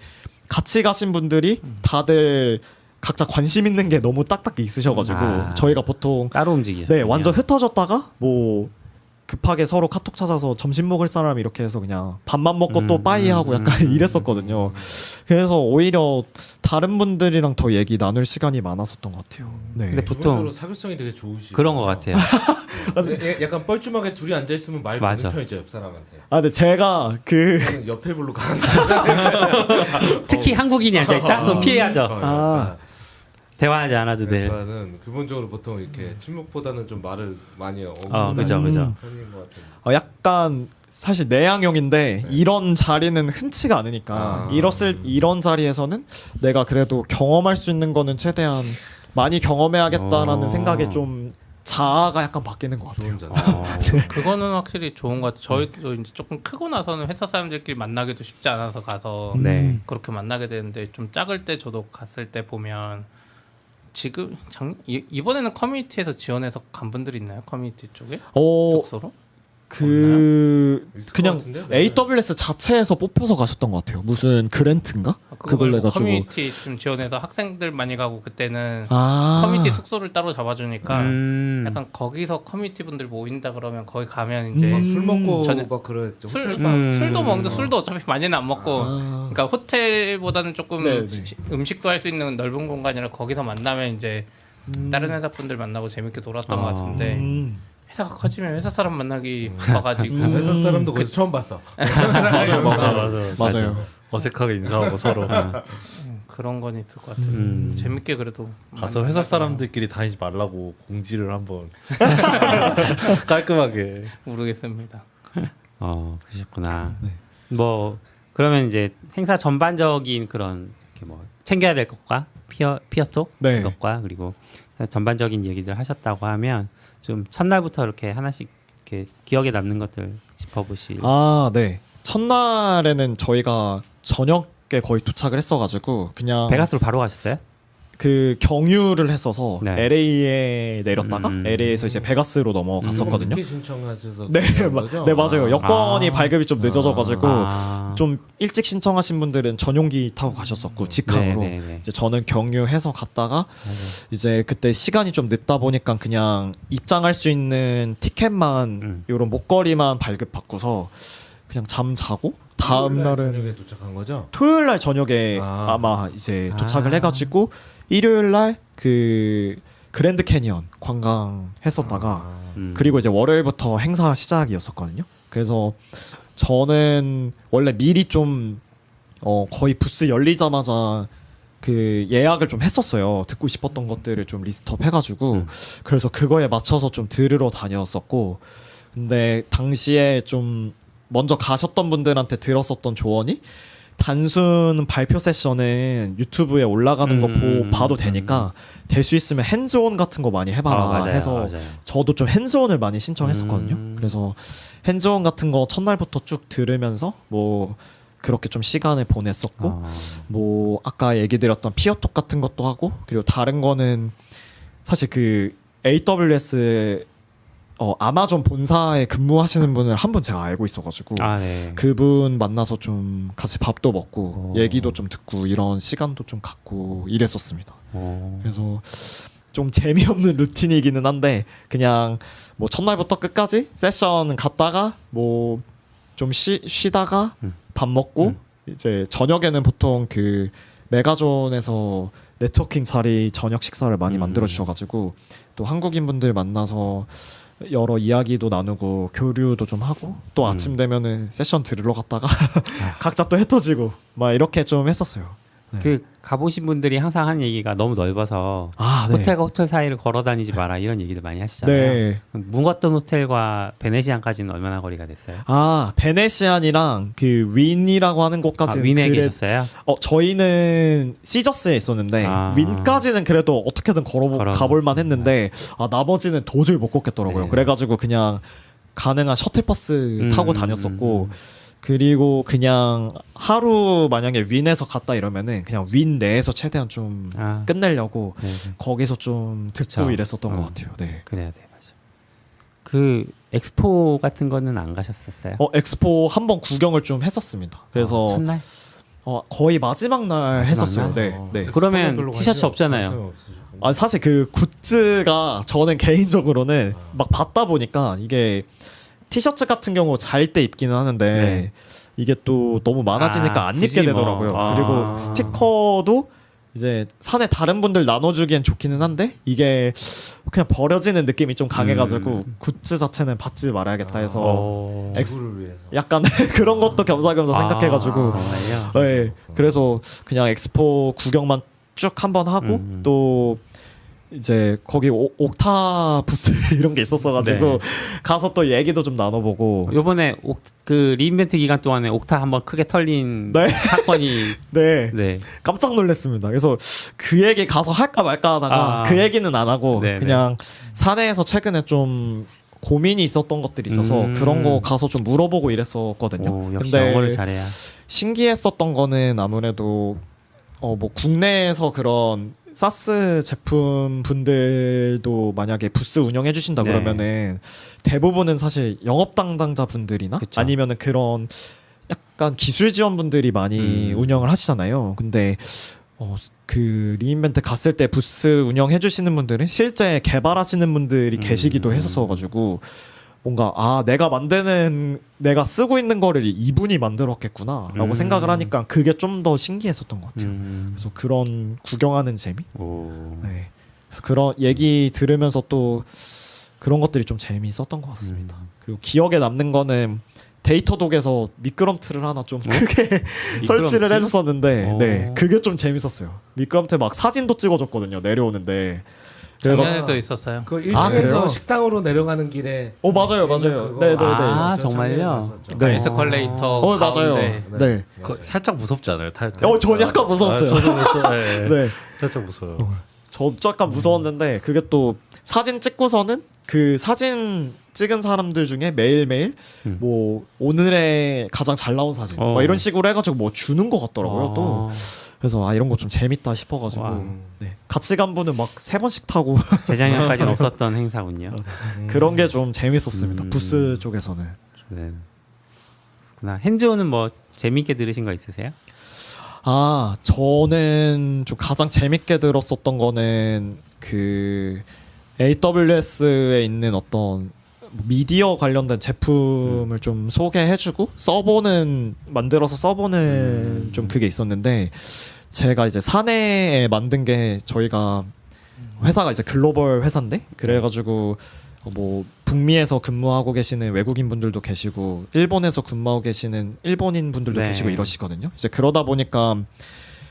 D: 같이 가신 분들이 다들 각자 관심 있는 게 너무 딱딱 있으셔가지고 저희가 보통
B: 따로 움직이요.
D: 네 완전 흩어졌다가 뭐 급하게 서로 카톡 찾아서 점심 먹을 사람 이렇게 해서 그냥 밥만 먹고 또 빠이 하고 약간 이랬었거든요. 그래서 오히려 다른 분들이랑 더 얘기 나눌 시간이 많았었던 것 같아요. 네.
B: 근데 보통
C: 기본적으로 사교성이 되게 좋으시고
B: 그런 것 같아요.
C: 약간 뻘쭘하게 둘이 앉아 있으면 말
B: 맞아.
C: 거는 편이죠 옆 사람한테.
D: 근데 제가
C: 옆 테이블로 가는
B: 특히 한국인이 앉아 있다? 그럼 피해야죠. 대화하지 않아도 돼.
C: 대화는 기본적으로 보통 이렇게 침묵보다는 좀 말을 많이
B: 그죠.
C: 편인 것 같아요.
D: 약간 사실 내향형인데 이런 자리는 흔치가 않으니까 이런 자리에서는 내가 그래도 경험할 수 있는 거는 최대한 많이 경험해야겠다라는 생각에 좀 자아가 약간 바뀌는 것 같아요.
E: 그거는 확실히 좋은 것 같아요. 저희도 이제 조금 크고 나서는 회사 사람들끼리 만나기도 쉽지 않아서 가서 그렇게 만나게 되는데, 좀 작을 때 저도 갔을 때 보면 지금 이번에는 커뮤니티에서 지원해서 간 분들이 있나요? 커뮤니티 쪽에? 숙소로?
D: 그냥 AWS 자체에서 뽑혀서 가셨던 것 같아요. 무슨 그랜트인가? 그걸 해가지고
E: 커뮤니티 좀 지원해서 학생들 많이 가고, 그때는 커뮤니티 숙소를 따로 잡아주니까 약간 거기서 커뮤니티 분들 모인다 그러면 거기 가면 이제
C: 술 먹고
E: 저는
C: 막 그랬죠.
E: 술도 먹는데 술도 어차피 많이는 안 먹고, 그러니까 호텔보다는 조금 음식도 할 수 있는 넓은 공간이라 거기서 만나면 이제 다른 회사 분들 만나고 재밌게 놀았던 것 같은데, 회사가 커지면 회사 사람 만나기 바빠가지고
C: 회사 사람도 거기서 처음 봤어.
D: 맞아요.
F: 어색하게 인사하고 서로
E: 그런 건 있을 것 같아요. 재밌게 그래도
F: 가서 회사 사람들끼리 다니지 말라고 공지를 한번 깔끔하게.
E: 모르겠습니다.
B: 그러셨구나. 뭐 그러면 이제 행사 전반적인 그런 이렇게 뭐 챙겨야 될 것과 피어톡 것과 그리고 전반적인 얘기들 하셨다고 하면 좀 첫날부터 이렇게 하나씩 이렇게 기억에 남는 것들 짚어보실.
D: 네. 첫날에는 저희가 저녁에 거의 도착을 했어가지고 그냥
B: 베가스로 바로 가셨어요?
D: 그 경유를 했었어서
B: 네.
D: LA에 내렸다가 LA에서 이제 베가스로 넘어갔었거든요.
C: 신청하셔서
D: 네 맞아요. 여권이 발급이 좀 늦어져가지고 좀 일찍 신청하신 분들은 전용기 타고 가셨었고 직항으로 이제 저는 경유해서 갔다가 이제 그때 시간이 좀 늦다 보니까 그냥 입장할 수 있는 티켓만 이런 목걸이만 발급 받고서 그냥 잠 자고 다음 날은
C: 저녁에 도착한 거죠?
D: 토요일 날 저녁에 아마 이제 도착을 해가지고 일요일 날 그 그랜드 캐니언 관광했었다가 그리고 이제 월요일부터 행사 시작이었었거든요. 그래서 저는 원래 미리 좀 거의 부스 열리자마자 그 예약을 좀 했었어요. 듣고 싶었던 것들을 좀 리스트업 해가지고 그래서 그거에 맞춰서 좀 들으러 다녔었고, 근데 당시에 좀 먼저 가셨던 분들한테 들었었던 조언이 단순 발표 세션은 유튜브에 올라가는 거 봐도 되니까 될 수 있으면 핸즈온 같은 거 많이 해봐라 해서 저도 좀 핸즈온을 많이 신청했었거든요. 그래서 핸즈온 같은 거 첫날부터 쭉 들으면서 뭐 그렇게 좀 시간을 보냈었고 뭐 아까 얘기 드렸던 피어톡 같은 것도 하고, 그리고 다른 거는 사실 그 AWS 아마존 본사에 근무하시는 분을 한 분 제가 알고 있어가지고 그분 만나서 좀 같이 밥도 먹고 얘기도 좀 듣고 이런 시간도 좀 갖고 이랬었습니다. 그래서 좀 재미없는 루틴이기는 한데 그냥 뭐 첫날부터 끝까지 세션 갔다가 뭐 좀 쉬다가 밥 먹고 이제 저녁에는 보통 그 메가존에서 네트워킹 자리 저녁 식사를 많이 만들어 주셔가지고 또 한국인 분들 만나서 여러 이야기도 나누고 교류도 좀 하고 또 아침 되면은 세션 들으러 갔다가 각자 또 흩어지고 막 이렇게 좀 했었어요.
B: 그 가보신 분들이 항상 하는 얘기가 너무 넓어서 호텔과 호텔 사이를 걸어 다니지 마라 이런 얘기들 많이 하시잖아요. 묵었던 호텔과 베네시안까지는 얼마나 거리가 됐어요?
D: 베네시안이랑 그 윈이라고 하는 곳까지는
B: 윈에 계셨어요?
D: 저희는 시저스에 있었는데 윈까지는 그래도 어떻게든 가볼만 했는데 나머지는 도저히 못 걷겠더라고요. 그래가지고 그냥 가능한 셔틀버스 타고 다녔었고, 그리고 그냥 하루 만약에 윈에서 갔다 이러면은 그냥 윈 내에서 최대한 좀 끝내려고
B: 네네.
D: 거기서 좀 듣고
B: 그쵸.
D: 이랬었던 것 같아요. 네.
B: 그래야 돼, 맞아. 그 엑스포 같은 거는 안 가셨었어요?
D: 엑스포 한번 구경을 좀 했었습니다. 그래서
B: 첫날?
D: 거의 마지막 날
B: 마지막
D: 했었어요.
B: 날?
D: 네. 네.
B: 그러면 티셔츠 없잖아요.
D: 사실 그 굿즈가 저는 개인적으로는 막 받다 보니까 이게 티셔츠 같은 경우 잘 때 입기는 하는데
B: 네.
D: 이게 또 너무 많아지니까 안
B: 굳이
D: 입게
B: 뭐.
D: 되더라고요. 그리고 스티커도 이제 산에 다른 분들 나눠주기엔 좋기는 한데 이게 그냥 버려지는 느낌이 좀 강해가지고 굿즈 자체는 받지 말아야겠다 해서
C: 지구를 위해서.
D: 약간 그런 것도 겸사겸사 생각해가지고
B: 정말요?
D: 네, 그래서 그냥 엑스포 구경만 쭉 한번 하고 또 이제 거기 옥타 부스 이런 게 있었어가지고
B: 네.
D: 가서 또 얘기도 좀 나눠보고
B: 요번에 그 리인벤트 기간 동안에 옥타 한번 크게 털린
D: 네.
B: 사건이
D: 네,
B: 네.
D: 깜짝 놀랐습니다. 그래서 그 얘기 가서 할까 말까 하다가 그 얘기는 안 하고
B: 네네.
D: 그냥 사내에서 최근에 좀 고민이 있었던 것들이 있어서 그런 거 가서 좀 물어보고 이랬었거든요.
B: 오, 역시
D: 근데
B: 영어를 잘해야.
D: 신기했었던 거는 아무래도 뭐 국내에서 그런 사스 제품 분들도 만약에 부스 운영해 주신다
B: 네.
D: 그러면은 대부분은 사실 영업 담당자 분들이나
B: 그쵸.
D: 아니면은 그런 약간 기술 지원 분들이 많이 운영을 하시잖아요. 근데 그 리인벤트 갔을 때 부스 운영해 주시는 분들은 실제 개발하시는 분들이 계시기도 했었어 가지고 뭔가 내가 내가 쓰고 있는 거를 이분이 만들었겠구나라고 생각을 하니까 그게 좀 더 신기했었던 것 같아요. 그래서 그런 구경하는 재미.
B: 오.
D: 네. 그래서 그런 얘기 들으면서 또 그런 것들이 좀 재미있었던 것 같습니다. 그리고 기억에 남는 거는 데이터독에서 미끄럼틀을 하나 좀 크게 설치를 해줬었는데, 네, 그게 좀 재밌었어요. 미끄럼틀 막 사진도 찍어줬거든요. 내려오는데.
E: 작년에도 있었어요.
C: 그 1층에서
D: 그래요?
C: 식당으로 내려가는 길에.
D: 맞아요.
C: 그거.
D: 네네네.
B: 아,
C: 저
B: 정말요?
C: 작년에 봤었죠.
D: 네.
E: 에스컬레이터
D: 맞아요.
E: 가운데
D: 네.
F: 살짝 무섭지 않아요 탈 때?
D: 전 약간 무서웠어요.
F: 저도 네.
D: 네.
F: 살짝 무서워요.
D: 저 약간 무서웠는데 그게 또 사진 찍고서는 그 사진 찍은 사람들 중에 매일매일 뭐 오늘의 가장 잘 나온 사진 막 이런 식으로 해가지고 뭐 주는 것 같더라고요. 또 그래서 이런 거 좀 재밌다 싶어가지고 네. 같이 간 분은 막 3번씩 타고
B: 재작년까지는 없었던 행사군요.
D: 그런 게 좀 재밌었습니다. 부스 쪽에서는.
B: 네. 그렇구나. 핸즈온은 뭐 재밌게 들으신 거 있으세요?
D: 저는 좀 가장 재밌게 들었었던 거는 그 AWS에 있는 어떤 미디어 관련된 제품을 좀 소개해주고 만들어서 써보는 좀 그게 있었는데 제가 이제 사내에 만든 게 저희가 회사가 이제 글로벌 회사인데 그래가지고 뭐 북미에서 근무하고 계시는 외국인 분들도 계시고 일본에서 근무하고 계시는 일본인 분들도
B: 네.
D: 계시고 이러시거든요. 이제 그러다 보니까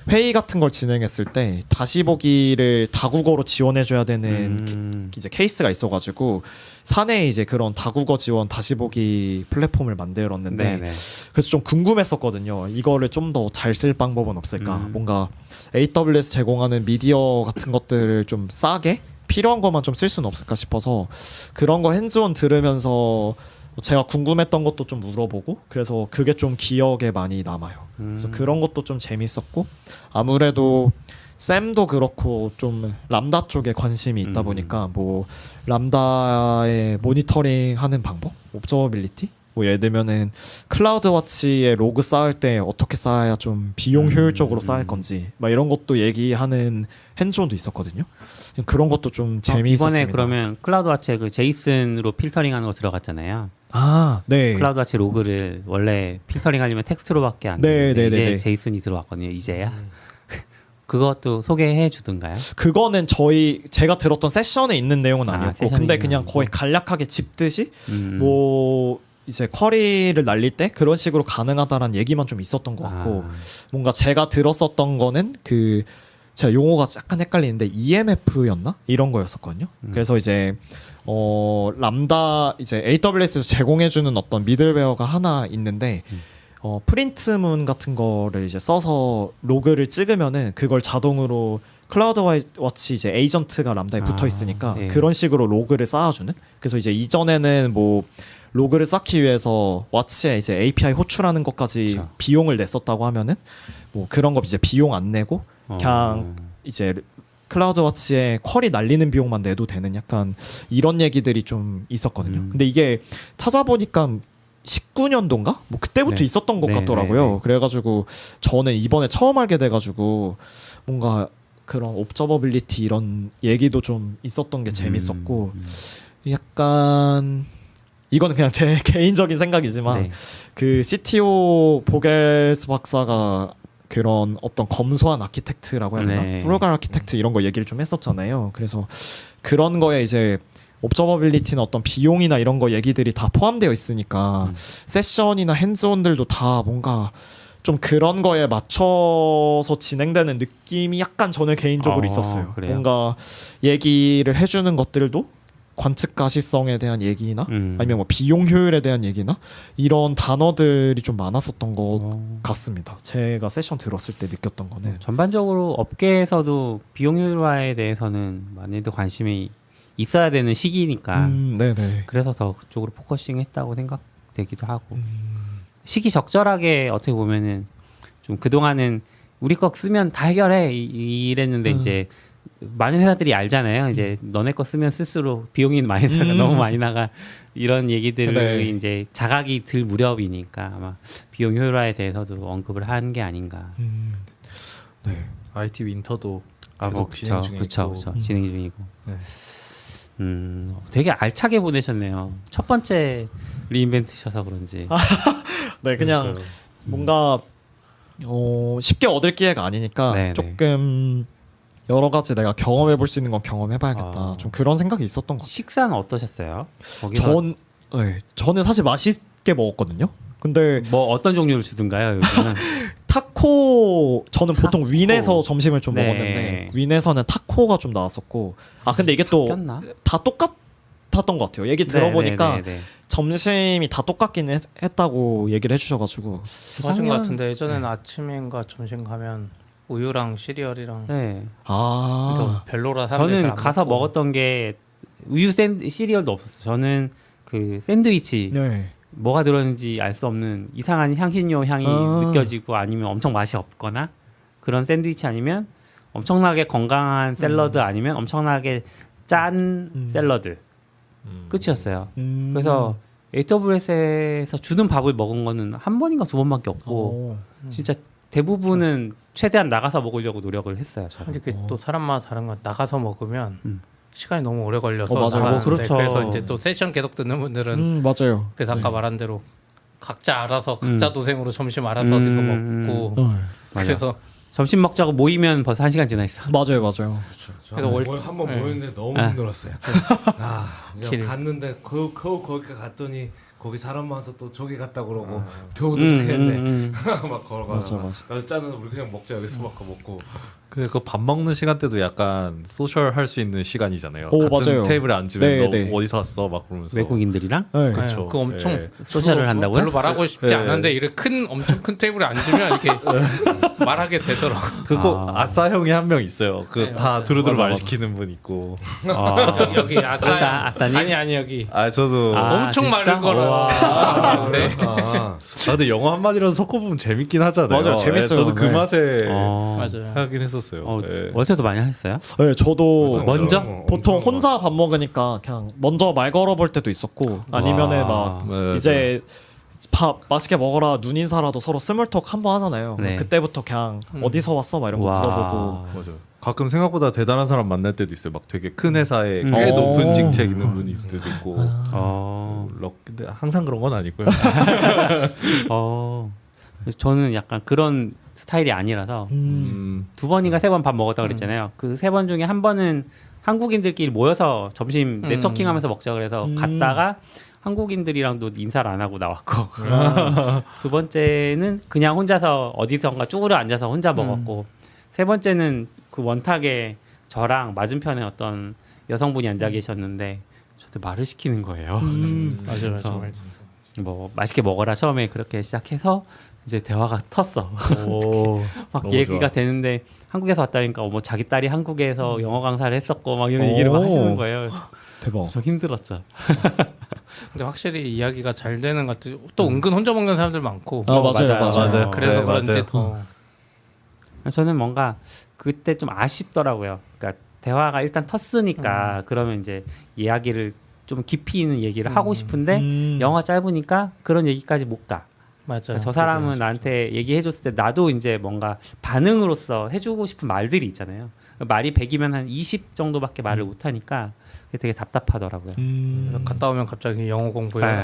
D: 회의 같은 걸 진행했을 때 다시 보기를 다국어로 지원해줘야 되는 이제 케이스가 있어가지고 사내에 이제 그런 다국어 지원 다시 보기 플랫폼을 만들었는데
B: 네네.
D: 그래서 좀 궁금했었거든요. 이거를 좀 더 잘 쓸 방법은 없을까? 뭔가 AWS 제공하는 미디어 같은 것들을 좀 싸게 필요한 것만 좀 쓸 수는 없을까 싶어서 그런 거 핸즈온 들으면서 제가 궁금했던 것도 좀 물어보고 그래서 그게 좀 기억에 많이 남아요. 그래서 그런 것도 좀 재밌었고 아무래도 샘도 그렇고 좀 람다 쪽에 관심이 있다 보니까 뭐 람다의 모니터링 하는 방법, 옵저버빌리티 뭐 예를 들면은 클라우드 워치에 로그 쌓을 때 어떻게 쌓아야 좀 비용 효율적으로 쌓을 건지 막 이런 것도 얘기하는 핸즈온도 있었거든요. 그런 것도 좀 재미있었습니다.
B: 이번에 그러면 클라우드 와치에 그 제이슨으로 필터링하는 거 들어갔잖아요.
D: 네.
B: 클라우드 와치 로그를 원래 필터링하려면 텍스트로밖에 안
D: 네,
B: 되는데
D: 네,
B: 이제
D: 네, 네.
B: 제이슨이 들어왔거든요. 이제야. 그것도 소개해 주던가요?
D: 그거는 제가 들었던 세션에 있는 내용은 아니었고
B: 세션에
D: 근데
B: 있는
D: 그냥
B: 아니고.
D: 거의 간략하게 짚듯이 뭐 이제 쿼리를 날릴 때 그런 식으로 가능하다라는 얘기만 좀 있었던 것 같고 뭔가 제가 들었었던 거는 제가 용어가 약간 헷갈리는데 EMF였나? 이런 거였었거든요. 그래서 이제 람다 이제 AWS에서 제공해주는 어떤 미들웨어가 하나 있는데 프린트문 같은 거를 이제 써서 로그를 찍으면은 그걸 자동으로 클라우드워치 이제 에이전트가 람다에 붙어 있으니까
B: 네.
D: 그런 식으로 로그를 쌓아주는. 그래서 이제 이전에는 뭐 로그를 쌓기 위해서 왓치에 이제 API 호출하는 것까지
B: 그쵸.
D: 비용을 냈었다고 하면은 뭐 그런 거 이제 비용 안 내고 그냥 이제 클라우드워치에 쿼리 날리는 비용만 내도 되는 약간 이런 얘기들이 좀 있었거든요. 근데 이게 찾아보니까 19년도인가? 뭐 그때부터
B: 네.
D: 있었던 것
B: 네,
D: 같더라고요.
B: 네, 네.
D: 그래가지고 저는 이번에 처음 알게 돼가지고 뭔가 그런 옵저버빌리티 이런 얘기도 좀 있었던 게 재밌었고 약간 이거는 그냥 제 개인적인 생각이지만
B: 네.
D: 그 CTO 보겔스 박사가 그런 어떤 검소한 아키텍트라고 해야 되나?
B: 네.
D: 프로갈 아키텍트 이런 거 얘기를 좀 했었잖아요. 그래서 그런 거에 이제 옵저버빌리티나 어떤 비용이나 이런 거 얘기들이 다 포함되어 있으니까 세션이나 핸즈온들도 다 뭔가 좀 그런 거에 맞춰서 진행되는 느낌이 약간 저는 개인적으로 있었어요.
B: 그래요?
D: 뭔가 얘기를 해주는 것들도 관측 가시성에 대한 얘기나 아니면 뭐 비용 효율에 대한 얘기나 이런 단어들이 좀 많았었던 것 같습니다. 제가 세션 들었을 때 느꼈던 거는
B: 전반적으로 업계에서도 비용 효율화에 대해서는 많이들 관심이 있어야 되는 시기니까
D: 네네.
B: 그래서 더 그쪽으로 포커싱했다고 생각되기도 하고 시기 적절하게 어떻게 보면은 좀 그동안은 우리 거 쓰면 다 해결해 이랬는데 이제 많은 회사들이 알잖아요. 이제 너네 거 쓰면 쓸수록 비용이 많이 나가 너무 많이 나가 이런 얘기들이
D: 네.
B: 이제 자각이 들 무렵이니까 아마 비용 효율화에 대해서도 언급을 한 게 아닌가.
D: 네.
F: IT 윈터도
B: 아,
F: 계속
B: 뭐
F: 진행 중이고.
B: 그쵸. 진행 중이고.
F: 네.
B: 되게 알차게 보내셨네요. 첫 번째 리인벤트셔서 그런지.
D: 네, 그냥
F: 그러니까요.
D: 뭔가 쉽게 얻을 기회가 아니니까
B: 네네.
D: 조금 여러 가지 내가 경험해 볼 수 있는 건 경험해봐야겠다. 좀 그런 생각이 있었던 것 같아요.
B: 식사는 어떠셨어요? 거기서
D: 저는 사실 맛있게 먹었거든요. 근데
B: 뭐 어떤 종류를 주든가요? 요즘은
D: 타코 저는 보통 윈에서 점심을 좀
B: 네.
D: 먹었는데 윈에서는 타코가 좀 나왔었고 근데 이게 또
B: 바뀌었나?
D: 다 똑같았던 것 같아요. 얘기 들어보니까
B: 네네네네.
D: 점심이 다 똑같긴 했다고 얘기를 해주셔가지고
E: 맞은 것 같은데
B: 네.
E: 예전에는 아침인가 점심 가면 우유랑 시리얼이랑
B: 네.
E: 그래서 별로라 사람들이
B: 저는
E: 잘안
B: 가서
E: 먹고.
B: 먹었던 게 우유 시리얼도 없었어요. 저는 그 샌드위치
D: 네.
B: 뭐가 들었는지 알 수 없는 이상한 향신료 향이 느껴지고 아니면 엄청 맛이 없거나 그런 샌드위치 아니면 엄청나게 건강한 샐러드 아니면 엄청나게 짠 샐러드 끝이었어요. 그래서 AWS에서 주는 밥을 먹은 거는 한 번인가 두 번밖에 없고 진짜 대부분은 최대한 나가서 먹으려고 노력을 했어요. 저는.
E: 근데 그게 또 사람마다 다른 건 나가서 먹으면 시간이 너무 오래 걸려서
D: 맞아요.
E: 나가는데
B: 그렇죠.
E: 그래서 이제 또 세션 계속 듣는 분들은
D: 맞아요.
E: 그래서 아까 말한 대로 각자 알아서 각자 도생으로 점심 알아서
B: 음.
E: 어디서 먹고
B: 맞아.
E: 그래서
B: 점심 먹자고 모이면 벌써 1시간 지나 있어.
D: 맞아요.
E: 그래서 월-
C: 한번
E: 네.
C: 모였는데 너무 힘들었어요. 그냥
E: 길.
C: 갔는데 거기 갔더니 거기 사람 많아서 또 저기 갔다 그러고 겨우도 좋겠네. 막 걸어가다가
D: 맞아.
C: 나도 짜는 우리 그냥 먹자 여기서 막 먹고
F: 그 밥 먹는 시간 때도 약간 소셜 할 수 있는 시간이잖아요.
D: 오,
F: 같은
D: 맞아요.
F: 테이블에 앉으면
D: 네,
F: 너
D: 네.
F: 어디서 왔어? 막 그러면서
B: 외국인들이랑
D: 네.
F: 그렇죠.
E: 그거 엄청
F: 예.
B: 소셜을
E: 그거
B: 한다고요?
E: 별로 말하고 싶지
F: 네.
E: 않은데 이렇게 엄청 큰 테이블에 앉으면 이렇게 말하게 되더라고.
F: 그거 아싸 형이 한 명 있어요. 그
E: 네,
F: 다
E: 맞아요.
F: 두루두루
D: 맞아,
F: 말
D: 맞아.
F: 시키는 분 있고.
E: 여기
B: 아싸님?
E: 아니 여기
F: 아 저도
E: 엄청
B: 진짜?
E: 많을 거라.
B: 우와.
E: 네.
F: 근데 영어 한 마디라도 섞어보면 재밌긴 하잖아요.
D: 맞아요. 재밌어요.
F: 저도 그
D: 네.
F: 맛에
E: 맞아요.
F: 하긴 했었어요. 예.
B: 월태도 많이 하셨어요?
D: 네, 저도
B: 먼저?
D: 보통 혼자 밥 먹으니까 그냥 먼저 말 걸어볼 때도 있었고 아니면은 막
F: 네,
D: 이제 밥 맛있게 먹어라 눈 인사라도 서로 스몰톡 한번 하잖아요.
B: 네.
D: 그때부터 그냥 어디서 왔어 막 이런 거
B: 와.
D: 물어보고
F: 맞아요. 가끔 생각보다 대단한 사람 만날 때도 있어요. 막 되게 큰 회사에 꽤
B: 오.
F: 높은 직책 있는 분이 있을 때도 있고.
B: 어.
F: 근데 항상 그런 건 아니고요.
B: 저는 약간 그런 스타일이 아니라서 두 번인가 세 번 밥 먹었다 그랬잖아요. 그 세 번 중에 한 번은 한국인들끼리 모여서 점심 네트워킹하면서 먹자 그래서 갔다가 한국인들이랑도 인사를 안 하고 나왔고 두 번째는 그냥 혼자서 어디선가 쭈그려 앉아서 혼자 먹었고 세 번째는 그 원탁에 저랑 맞은편에 어떤 여성분이 앉아 계셨는데 저한테 말을 시키는 거예요.
E: 맞아요.
B: 그래서
E: 정말.
B: 뭐 맛있게 먹어라 처음에 그렇게 시작해서 이제 대화가 텄어.
F: 오,
B: 막
F: 너무
B: 얘기가
F: 좋아.
B: 되는데 한국에서 왔다니까 뭐 자기 딸이 한국에서 영어 강사를 했었고 막 이런 얘기를 막 하시는 거예요.
D: 대박.
B: 저 힘들었죠.
E: 근데 확실히 이야기가 잘 되는 것 같아요. 또 은근 혼자 먹는 사람들 많고.
D: 아 맞아요, 맞아요.
F: 맞아요.
E: 그래서
F: 네,
E: 그런지
F: 맞아요.
E: 더
B: 저는 뭔가 그때 좀 아쉽더라고요. 그러니까 대화가 일단 텄으니까 그러면 이제 이야기를 좀 깊이 있는 얘기를 하고 싶은데 영화 짧으니까 그런 얘기까지 못 가.
E: 맞아요.
B: 저 사람은 나한테 얘기해줬을 때 나도 이제 뭔가 반응으로서 해주고 싶은 말들이 있잖아요. 말이 100이면 한 20 정도밖에 말을 못 하니까 그게 되게 답답하더라고요.
E: 그래서 갔다 오면 갑자기 영어 공부해.
B: 네.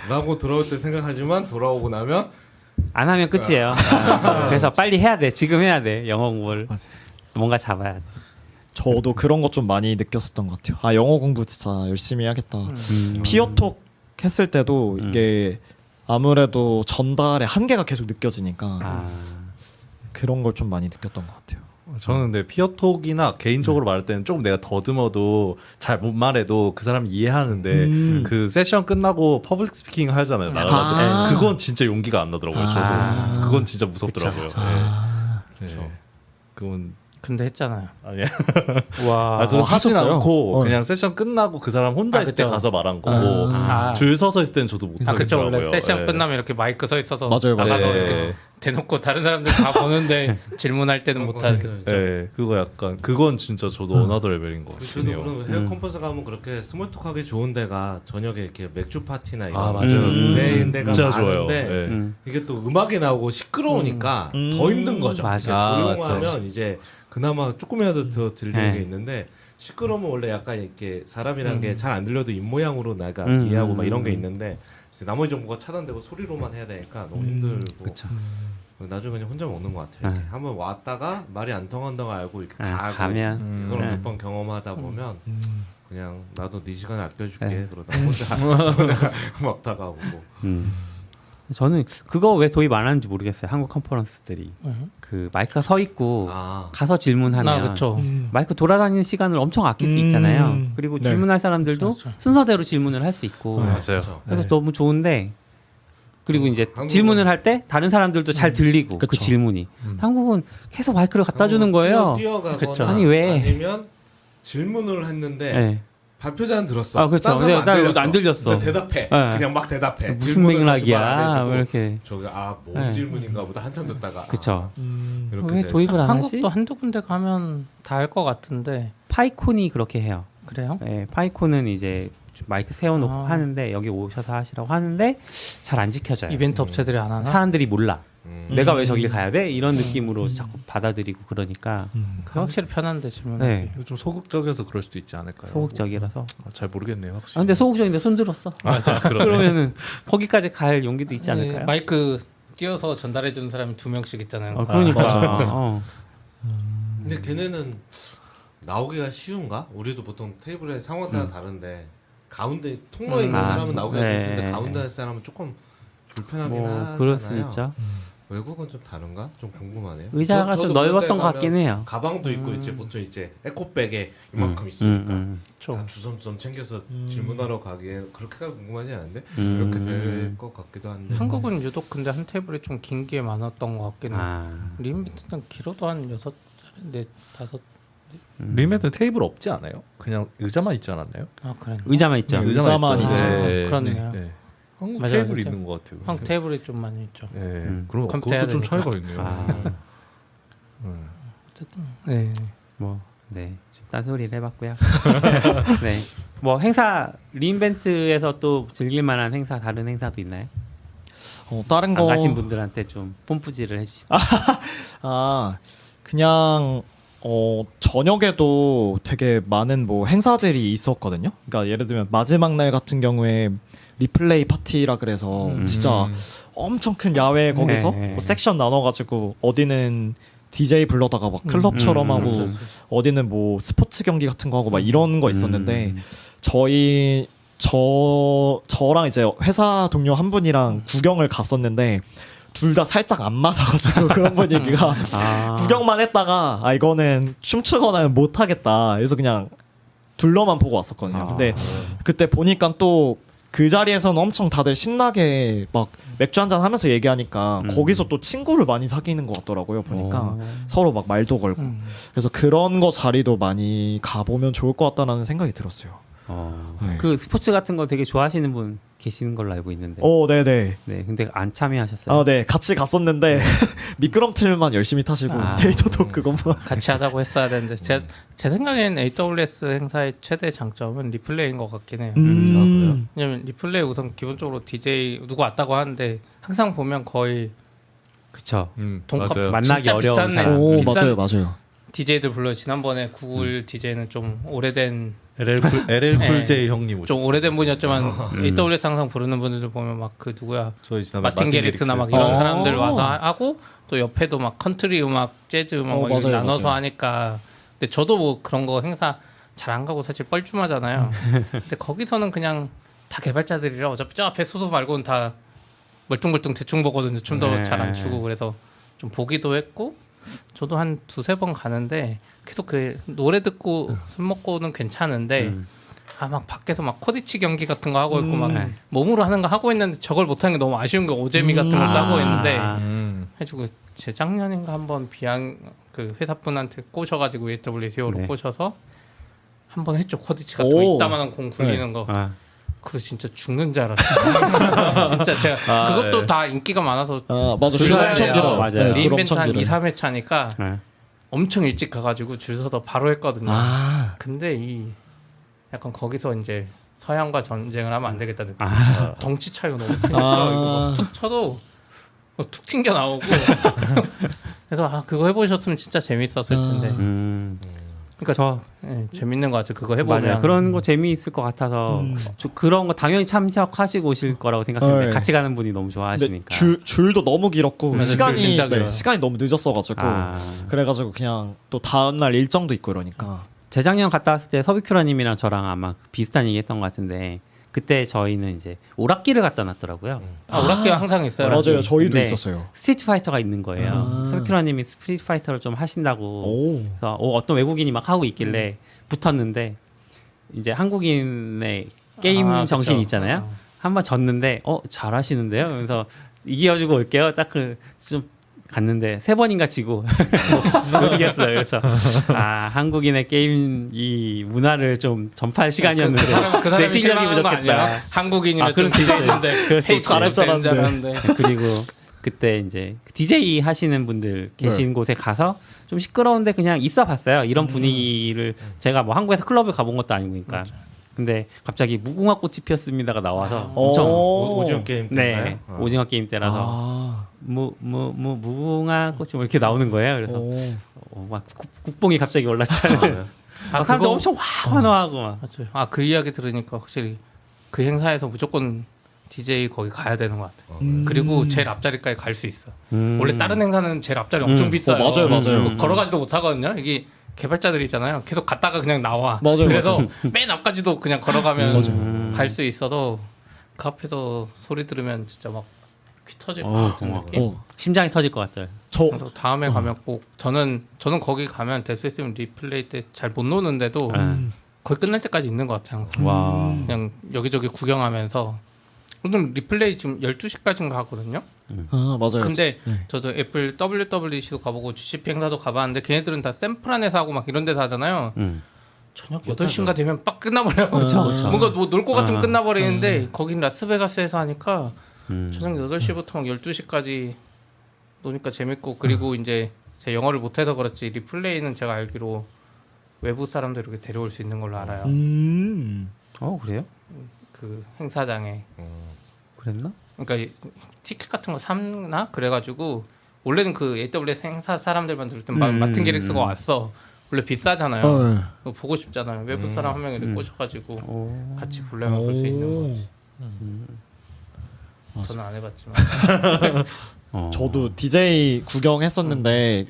C: 라고 돌아올 때 생각하지만 돌아오고 나면
B: 안 하면 끝이에요. 그래서 빨리 해야 돼. 지금 해야 돼. 영어 공부를.
D: 맞아요.
B: 뭔가 잡아야 돼.
D: 저도 그런 것 좀 많이 느꼈었던 것 같아요. 아 영어 공부 진짜 열심히 해야겠다. 피어톡 했을 때도 이게 아무래도 전달의 한계가 계속 느껴지니까
B: 아,
D: 그런 걸 좀 많이 느꼈던 것 같아요.
F: 저는 근데 피어톡이나 개인적으로 말할 때는 조금 내가 더듬어도 잘 못 말해도 그 사람이 이해하는데 그 세션 끝나고 퍼블릭 스피킹 하잖아요. 나가가지고
D: 아.
F: 그건 진짜 용기가 안 나더라고요.
D: 아.
F: 저도 그건 진짜 무섭더라고요.
D: 아,
F: 네. 네. 그건
E: 근데 했잖아요.
F: 아니야.
E: 와.
F: 저는 하진
D: 하셨어요?
F: 않고
D: 어.
F: 그냥 세션 끝나고 그 사람 혼자
E: 아,
F: 있을 때
E: 그쵸.
F: 가서 말한 거고
E: 아.
F: 줄 서서 있을 때는 저도 못
E: 아 그쵸.
F: 하겠더라고요.
E: 원래 세션
F: 네.
E: 끝나면 이렇게 마이크 서 있어서
D: 맞아요, 맞아요.
E: 나가서
F: 네.
E: 이렇게 대놓고 다른 사람들 다 보는데 질문할 때는 못 하게.
F: 네, 그거 약간 그건 진짜 저도 어나더 레벨인 것
C: 저도
F: 같네요.
C: 그런 해외 컨퍼런스 가면 그렇게 스몰톡하기 좋은 데가 저녁에 이렇게 맥주 파티나 이런
F: 아 맞아요.
C: 데인 데가
F: 진짜 좋아요.
C: 많은데
F: 네.
C: 이게 또 음악이 나오고 시끄러우니까 더 힘든 거죠.
B: 맞아.
F: 아,
C: 조용하면
F: 맞죠.
C: 이제 그나마 조금이라도 더 들리는
B: 네.
C: 게 있는데 시끄러우면 원래 약간 이렇게 사람이란 게 잘 안 들려도 입 모양으로 내가
B: 음.
C: 이해하고 막 이런 게 있는데 이제 나머지 정보가 차단되고 소리로만 해야 되니까 너무 힘들고
B: 그쵸.
C: 나중에 그냥 혼자 먹는 것 같아요. 이렇게 한번 왔다가 말이 안 통한다고 알고 이렇게 가고
B: 가면
C: 그걸
B: 네.
C: 몇 번 경험하다 보면 그냥 나도 네 시간 아껴줄게
B: 네.
C: 그러다 혼자 먹다가 오고
B: 저는 그거 왜 도입 안 하는지 모르겠어요. 한국 컨퍼런스들이 그 마이크가 서 있고
C: 아
B: 가서 질문하면
E: 아 그쵸.
B: 마이크 돌아다니는 시간을 엄청 아낄 수 있잖아요. 그리고
D: 네.
B: 질문할 사람들도
E: 그쵸.
B: 순서대로 질문을 할 수 있고
F: 맞아요.
C: 그렇죠.
B: 그래서
F: 네.
B: 너무 좋은데 그리고 이제
C: 한국은-
B: 질문을 할 때 다른 사람들도 잘 들리고 그
D: 그쵸.
B: 질문이 한국은 계속 마이크를 갖다 주는 거예요.
C: 뛰어가거나
E: 그쵸.
B: 아니, 왜?
C: 아니면 질문을 했는데
B: 네.
C: 발표자는 들었어.
B: 아, 그쵸.
C: 딴 사람은
B: 근데 나안 들렸어.
C: 근데 대답해.
B: 네.
C: 그냥 막 대답해.
B: 무슨
C: 질문을 다시 말안
B: 맥락이야?
C: 해주고
B: 뭐 이렇게
C: 저기 뭔
B: 네.
C: 질문인가 보다 한참 듣다가
B: 그쵸.
C: 이렇게
B: 왜
C: 돼.
B: 도입을 안 하지?
E: 한국도 한두 군데 가면 다 할 것 같은데
B: 파이콘이 그렇게 해요.
E: 그래요?
B: 네, 파이콘은 이제 마이크 세워놓고
E: 아.
B: 하는데 여기 오셔서 하시라고 하는데 잘 안 지켜져요.
E: 이벤트 업체들이 안 하나?
B: 사람들이 몰라.
C: 음.
B: 내가 왜 저길 가야 돼? 이런 느낌으로 자꾸 받아들이고 그러니까
E: 그 확실히 편한데 질문.
B: 네,
F: 좀 소극적이어서 그럴 수도 있지 않을까요?
B: 소극적이라서.
F: 아, 잘 모르겠네요. 확실히.
B: 아, 근데 소극적인데 손 들었어.
F: 맞아.
B: 그러면은 거기까지 갈 용기도 있지
E: 네,
B: 않을까요?
E: 마이크 띄어서 전달해 주는 사람이 2명씩 있잖아요.
B: 그러니까.
D: 맞아, 맞아.
C: 근데 걔네는 나오기가 쉬운가? 우리도 보통 테이블에 상황 따라 다른데 가운데 통로에 있는 사람은 나오기가 좀
B: 네.
C: 쉬운데 가운데 할 사람은 조금 불편하긴
B: 뭐
C: 하잖아요.
B: 그럴 수 있죠.
C: 외국은 좀 다른가? 좀 궁금하네요.
B: 의자가
C: 저도
B: 좀
C: 그런
B: 넓었던
C: 데
B: 것 같긴
C: 가면
B: 해요.
C: 가방도 있고 이제 보통 이제 에코백에 이만큼 있으니까 다 주섬주섬 챙겨서 질문하러 가기에 그렇게가 궁금하지 않은데 이렇게 될 것 같기도 한데
E: 한국은 유독 근데 한 테이블이 좀 긴 게 많았던 것 같긴 해요.
B: 아,
E: 리미트는 길어도 한 6자리, 4, 5.
F: 리메드 테이블 없지 않아요? 그냥 의자만 있지 않았나요?
E: 아 그래.
B: 의자만 있죠.
D: 네, 의자만
F: 있어요.
D: 있어요.
F: 네.
E: 그렇네요.
F: 네. 한국
E: 맞아요,
F: 테이블
E: 진짜.
F: 있는 것 같아요.
E: 한국 테이블이 좀 많이 있죠.
F: 네. 그럼
E: 컴퓨터
F: 그것도 좀
E: 해야
F: 차이가 있네요.
B: 아.
E: 어쨌든. 네.
B: 뭐, 네. 딴소리를 해봤고요. 네. 뭐 행사 리인벤트에서 또 즐길만한 행사 다른 행사도 있나요?
D: 다른
B: 안
D: 거
B: 가신 분들한테 좀 뽐뿌지를 해주시죠.
D: 그냥 저녁에도 되게 많은 뭐 행사들이 있었거든요. 그러니까 예를 들면 마지막 날 같은 경우에 리플레이 파티라 그래서 진짜 엄청 큰 야외 거기서
B: 네.
D: 뭐 섹션 나눠가지고 어디는 DJ 불러다가 막 클럽처럼 하고 어디는 뭐 스포츠 경기 같은 거 하고 막 이런 거 있었는데 저랑 이제 회사 동료 한 분이랑 구경을 갔었는데 둘 다 살짝 안 맞아가지고 그런 분위기가 구경만 했다가 이거는 춤추거나 못 하겠다. 그래서 그냥 둘러만 보고 왔었거든요. 근데 그때 보니까 또 그 자리에서는 엄청 다들 신나게 막 맥주 한잔 하면서 얘기하니까 거기서 또 친구를 많이 사귀는 것 같더라고요. 보니까 서로 막 말도 걸고. 그래서 그런 거 자리도 많이 가보면 좋을 것 같다라는 생각이 들었어요. 네.
B: 그 스포츠 같은 거 되게 좋아하시는 분 계시는 걸로 알고 있는데.
D: 네네.
B: 네, 근데 안 참여하셨어요?
D: 네, 같이 갔었는데 미끄럼틀만 열심히 타시고 데이터도 그것만.
E: 같이 하자고 했어야 되는데 제 생각엔 AWS 행사의 최대 장점은 리플레이인 것 같긴 해요. 왜냐면 리플레이 우선 기본적으로 DJ 누구 왔다고 하는데 항상 보면 거의
B: 그쵸.
E: 돈값
F: 맞아요.
B: 만나기
E: 진짜
B: 어려운
E: 비싼
B: 사람.
E: 비싼
D: 맞아요.
E: DJ들 불러요. 지난번에 구글 DJ는 좀 오래된
F: LL
E: 네.
F: 쿨 J 형님
E: 좀
F: 오셨어요.
E: 오래된 분이었지만 AWS 항상 부르는 분들 보면 막 그 누구야
F: 저희 지난번에
E: 마틴 게릭스나 막 이런
D: 아.
E: 사람들 와서 하고 또 옆에도 막 컨트리 음악, 재즈 음악 막 이렇게
D: 맞아요,
E: 나눠서
D: 맞아요.
E: 하니까 근데 저도 뭐 그런 거 행사 잘 안 가고 사실 뻘쭘하잖아요. 근데 거기서는 그냥 다 개발자들이라 어차피 저 앞에 수수 말고는 다 멀뚱멀뚱 대충 보거든요. 춤도
B: 네.
E: 잘 안 추고 그래서 좀 보기도 했고 저도 한 두세 번 가는데 계속 그 노래 듣고 술 먹고는 괜찮은데 막 밖에서 막 코디치 경기 같은 거 하고 있고 막 몸으로 하는 거 하고 있는데 저걸 못하는 게 너무 아쉬운 거 오재미 같은 것도 하고 있는데 해주고 재작년인가 한번 비양 그 회사분한테 꼬셔가지고 AWS로
B: 네.
E: 꼬셔서 한번 했죠. 코디치 같은 거 이따만한 공 굴리는 거. 그래 진짜 죽는 줄 알았어요. 진짜 제가 그것도
F: 네.
E: 다 인기가 많아서
D: 맞아.
E: 줄
D: 줄
E: 서야
D: 엄청
E: 돼요.
D: 길어.
B: 맞아요.
D: 네, 줄
E: 리인벤트
D: 엄청
E: 한
D: 길어요.
E: 2, 3회 차니까
B: 네.
E: 엄청 일찍 가가지고 줄 서서 바로 했거든요.
D: 아.
E: 근데 이 약간 거기서 이제 서양과 전쟁을 하면 안 되겠다 느낌. 덩치 차이가 너무 크니까 이거 막 툭 쳐도 툭 튕겨 나오고. 그래서 그거 해보셨으면 진짜 재밌었을 텐데. 그러니까 재밌는 것 같아요. 그거 해보면.
B: 맞아요. 그런 거 재미있을 것 같아서 그런 거 당연히 참석하시고 오실 거라고 생각했는데
D: 네.
B: 같이 가는 분이 너무
D: 근데
B: 좋아하시니까.
D: 줄도 너무 길었고
E: 맞아, 줄 진짜 길어요.
D: 시간이 너무 늦었어가지고 그래가지고 그냥 또 다음 날 일정도 있고 이러니까.
B: 재작년 갔다 왔을 때 서비큐라님이랑 저랑 아마 비슷한 얘기했던 것 같은데 그때 저희는 이제 오락기를 갖다 놨더라고요.
E: 오락기가 항상 있어요.
D: 맞아요. 저희도
B: 네.
D: 있었어요.
B: 스트리트 파이터가 있는 거예요. 서비큐라님이 스트리트 파이터를 좀 하신다고 그래서 어떤 외국인이 막 하고 있길래 붙었는데 이제 한국인의 게임 정신이 있잖아요. 한번 졌는데 잘하시는데요. 그래서 이겨주고 올게요. 딱 좀 갔는데 3번인가 지고 못 이겼어요. 그래서 한국인의 게임 이 문화를 좀 전파할 시간이었는데
E: 그 사람이
B: 내 실력이
E: 실망한 거 아니야?
B: 부족했다.
E: 한국인이라 좀
B: 그럴 수 있어요.
E: 비슷했는데
B: 그럴 수 있어요.
E: 잘했는데.
B: 그리고 그때 이제 DJ 하시는 분들 계신 곳에 가서 좀 시끄러운데 그냥 있어 봤어요. 이런 분위기를 제가 뭐 한국에서 클럽을 가본 것도 아니니까. 근데 갑자기 무궁화 꽃이 피었습니다가 나와서 엄청
E: 오징어 게임 때인가요?
B: 네 오징어 게임 때라서 무궁화 꽃이 뭐 이렇게 나오는 거예요. 그래서 막 국뽕이 갑자기 올랐잖아요. 사람들 엄청 환호하고 막.
E: 맞아요. 그 이야기 들으니까 확실히 그 행사에서 무조건 DJ 거기 가야 되는 것 같아요. 그리고 제일 앞자리까지 갈 수 있어. 원래 다른 행사는 제일 앞자리 엄청 비싸요.
D: 맞아요.
E: 걸어가지도 못 하거든요. 이게 개발자들이잖아요. 계속 갔다가 그냥 나와.
D: 맞아요,
E: 그래서 맨 앞까지도 그냥 걸어가면 갈 수 있어서 그 앞에서 소리 들으면 진짜 막 귀 터질 것 같은 느낌.
B: 심장이 터질 것 같아요.
E: 그래서 다음에 가면 꼭 저는 거기 가면 될 수 있으면 리플레이 때 잘 못 노는데도 거의 끝날 때까지 있는 것 같아요. 항상.
B: 와.
E: 그냥 여기저기 구경하면서 오늘 리플레이 지금 12시까지인가 하거든요.
D: 맞아요.
E: 근데 저도 애플 WWDC도 가보고 GCP 행사도 가봤는데 걔네들은 다 샘플 안에서 하고 막 이런 데서 하잖아요. 저녁 8시인가 되면 빡 끝나버려요. 뭔가 뭐 놀 것 같으면 끝나버리는데 거긴 라스베가스에서 하니까 저녁 8시부터 막 12시까지 노니까 재밌고 그리고 이제 제 영어를 못해서 그렇지 리플레이는 제가 알기로 외부 사람들 이렇게 데려올 수 있는 걸로 알아요.
B: 그래요?
E: 그 행사장에.
B: 그랬나?
E: 그러니까 티켓 같은 거 샀나? 그래가지고 원래는 그 AWS 행사 사람들만 들을 땐 마틴 게릭스가 왔어. 원래 비싸잖아요. 그거 보고 싶잖아요. 외부 사람 한 명이 이렇게 꼬셔가지고 같이 보려면 볼 수 있는 거지. 저는 안 해봤지만.
D: 저도 DJ 구경했었는데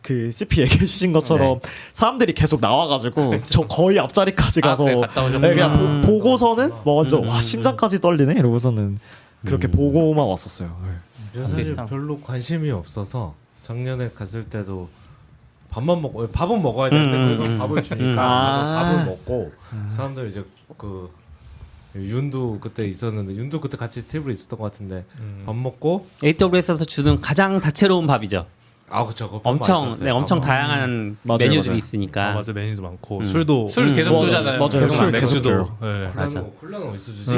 D: 그 CP 얘기해 주신 것처럼 사람들이 계속 나와가지고 저 거의 앞자리까지 가서
E: 그래, 갔다 오셨구나.
D: 그냥 보고서는 뭐 완전 와 심장까지 떨리네 이러고서는 그렇게 보고만 왔었어요.
C: 사실
E: 비슷한.
C: 별로 관심이 없어서 작년에 갔을 때도 밥은 먹어야 되는데 거기서 밥을 주니까 가서 밥을 먹고 사람들 이제 그 윤도 그때 있었는데 윤도 그때 같이 테이블에 있었던 것 같은데 밥 먹고
B: AWS에서 주는 가장 다채로운 밥이죠.
C: 그쵸. 그거
B: 엄청
C: 맛있었어요.
B: 네, 엄청 다양한
D: 맞아요,
B: 메뉴들이
D: 맞아요.
B: 있으니까.
F: 맞아 메뉴도 많고 술도
E: 술 계속
D: 맞아,
E: 주잖아요.
D: 맞아요.
E: 계속
D: 술
E: 안
D: 계속
E: 맥주도.
D: 줘요.
F: 네.
B: 맞아.
C: 콜라는 어디서 주지?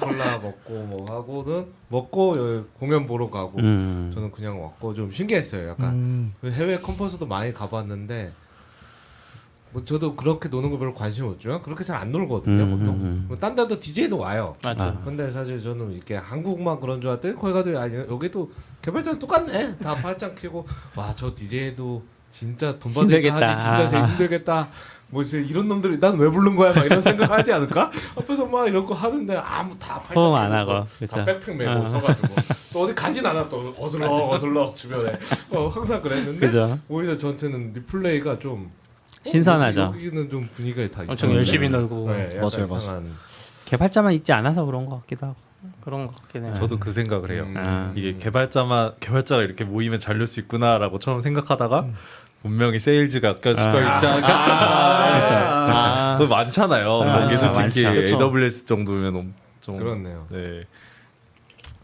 C: 콜라 먹고 뭐 하고는 먹고 여기 공연 보러 가고 저는 그냥 왔고 좀 신기했어요. 약간 해외 컨퍼런스도 많이 가봤는데 뭐 저도 그렇게 노는 거 별로 관심 없지만 그렇게 잘 안 놀거든요 보통. 뭐 딴 데도 DJ도 와요.
E: 맞아.
C: 근데 사실 저는 이렇게 한국만 그런 줄 알았더니 거기 가도 아니 여기도 개발자는 똑같네. 다 팔짱 끼고 와 저 DJ도 진짜 돈 받으니까
B: 힘들겠다.
C: 하지 진짜 제일 힘들겠다. 뭐 이제 이런 놈들이 난 왜 부른 거야 막 이런 생각하지 않을까? 앞에서 막 이런 거 하는데 아무 다 팔짱
B: 호응 안
C: 끼고
B: 하고,
C: 다
B: 그쵸.
C: 백팩 메고 서가지고 또 어디 가진 않아 또 어슬렁 주변에 항상 그랬는데
B: 그죠.
C: 오히려 저한테는 리플레이가 좀
B: 신선하죠.
C: 여기는 좀 분위기가 다
E: 엄청
C: 이상한데.
E: 열심히 놀고
C: 네, 약간
D: 맞아요,
C: 이상한.
B: 개발자만 있지 않아서 그런 것 같기도 하고.
E: 그런 것 같긴 해요.
F: 저도 그 생각을 해요.
B: 아.
F: 이게 개발자가 이렇게 모이면 잘 놀 수 있구나라고 처음 생각하다가 분명히 세일즈가 아까 시가 있지 않을까? 그거 많잖아요.
D: 아,
F: 거기
B: 많죠,
F: 솔직히
B: 많죠.
F: AWS 정도면 엄청
C: 그렇네요.
F: 네.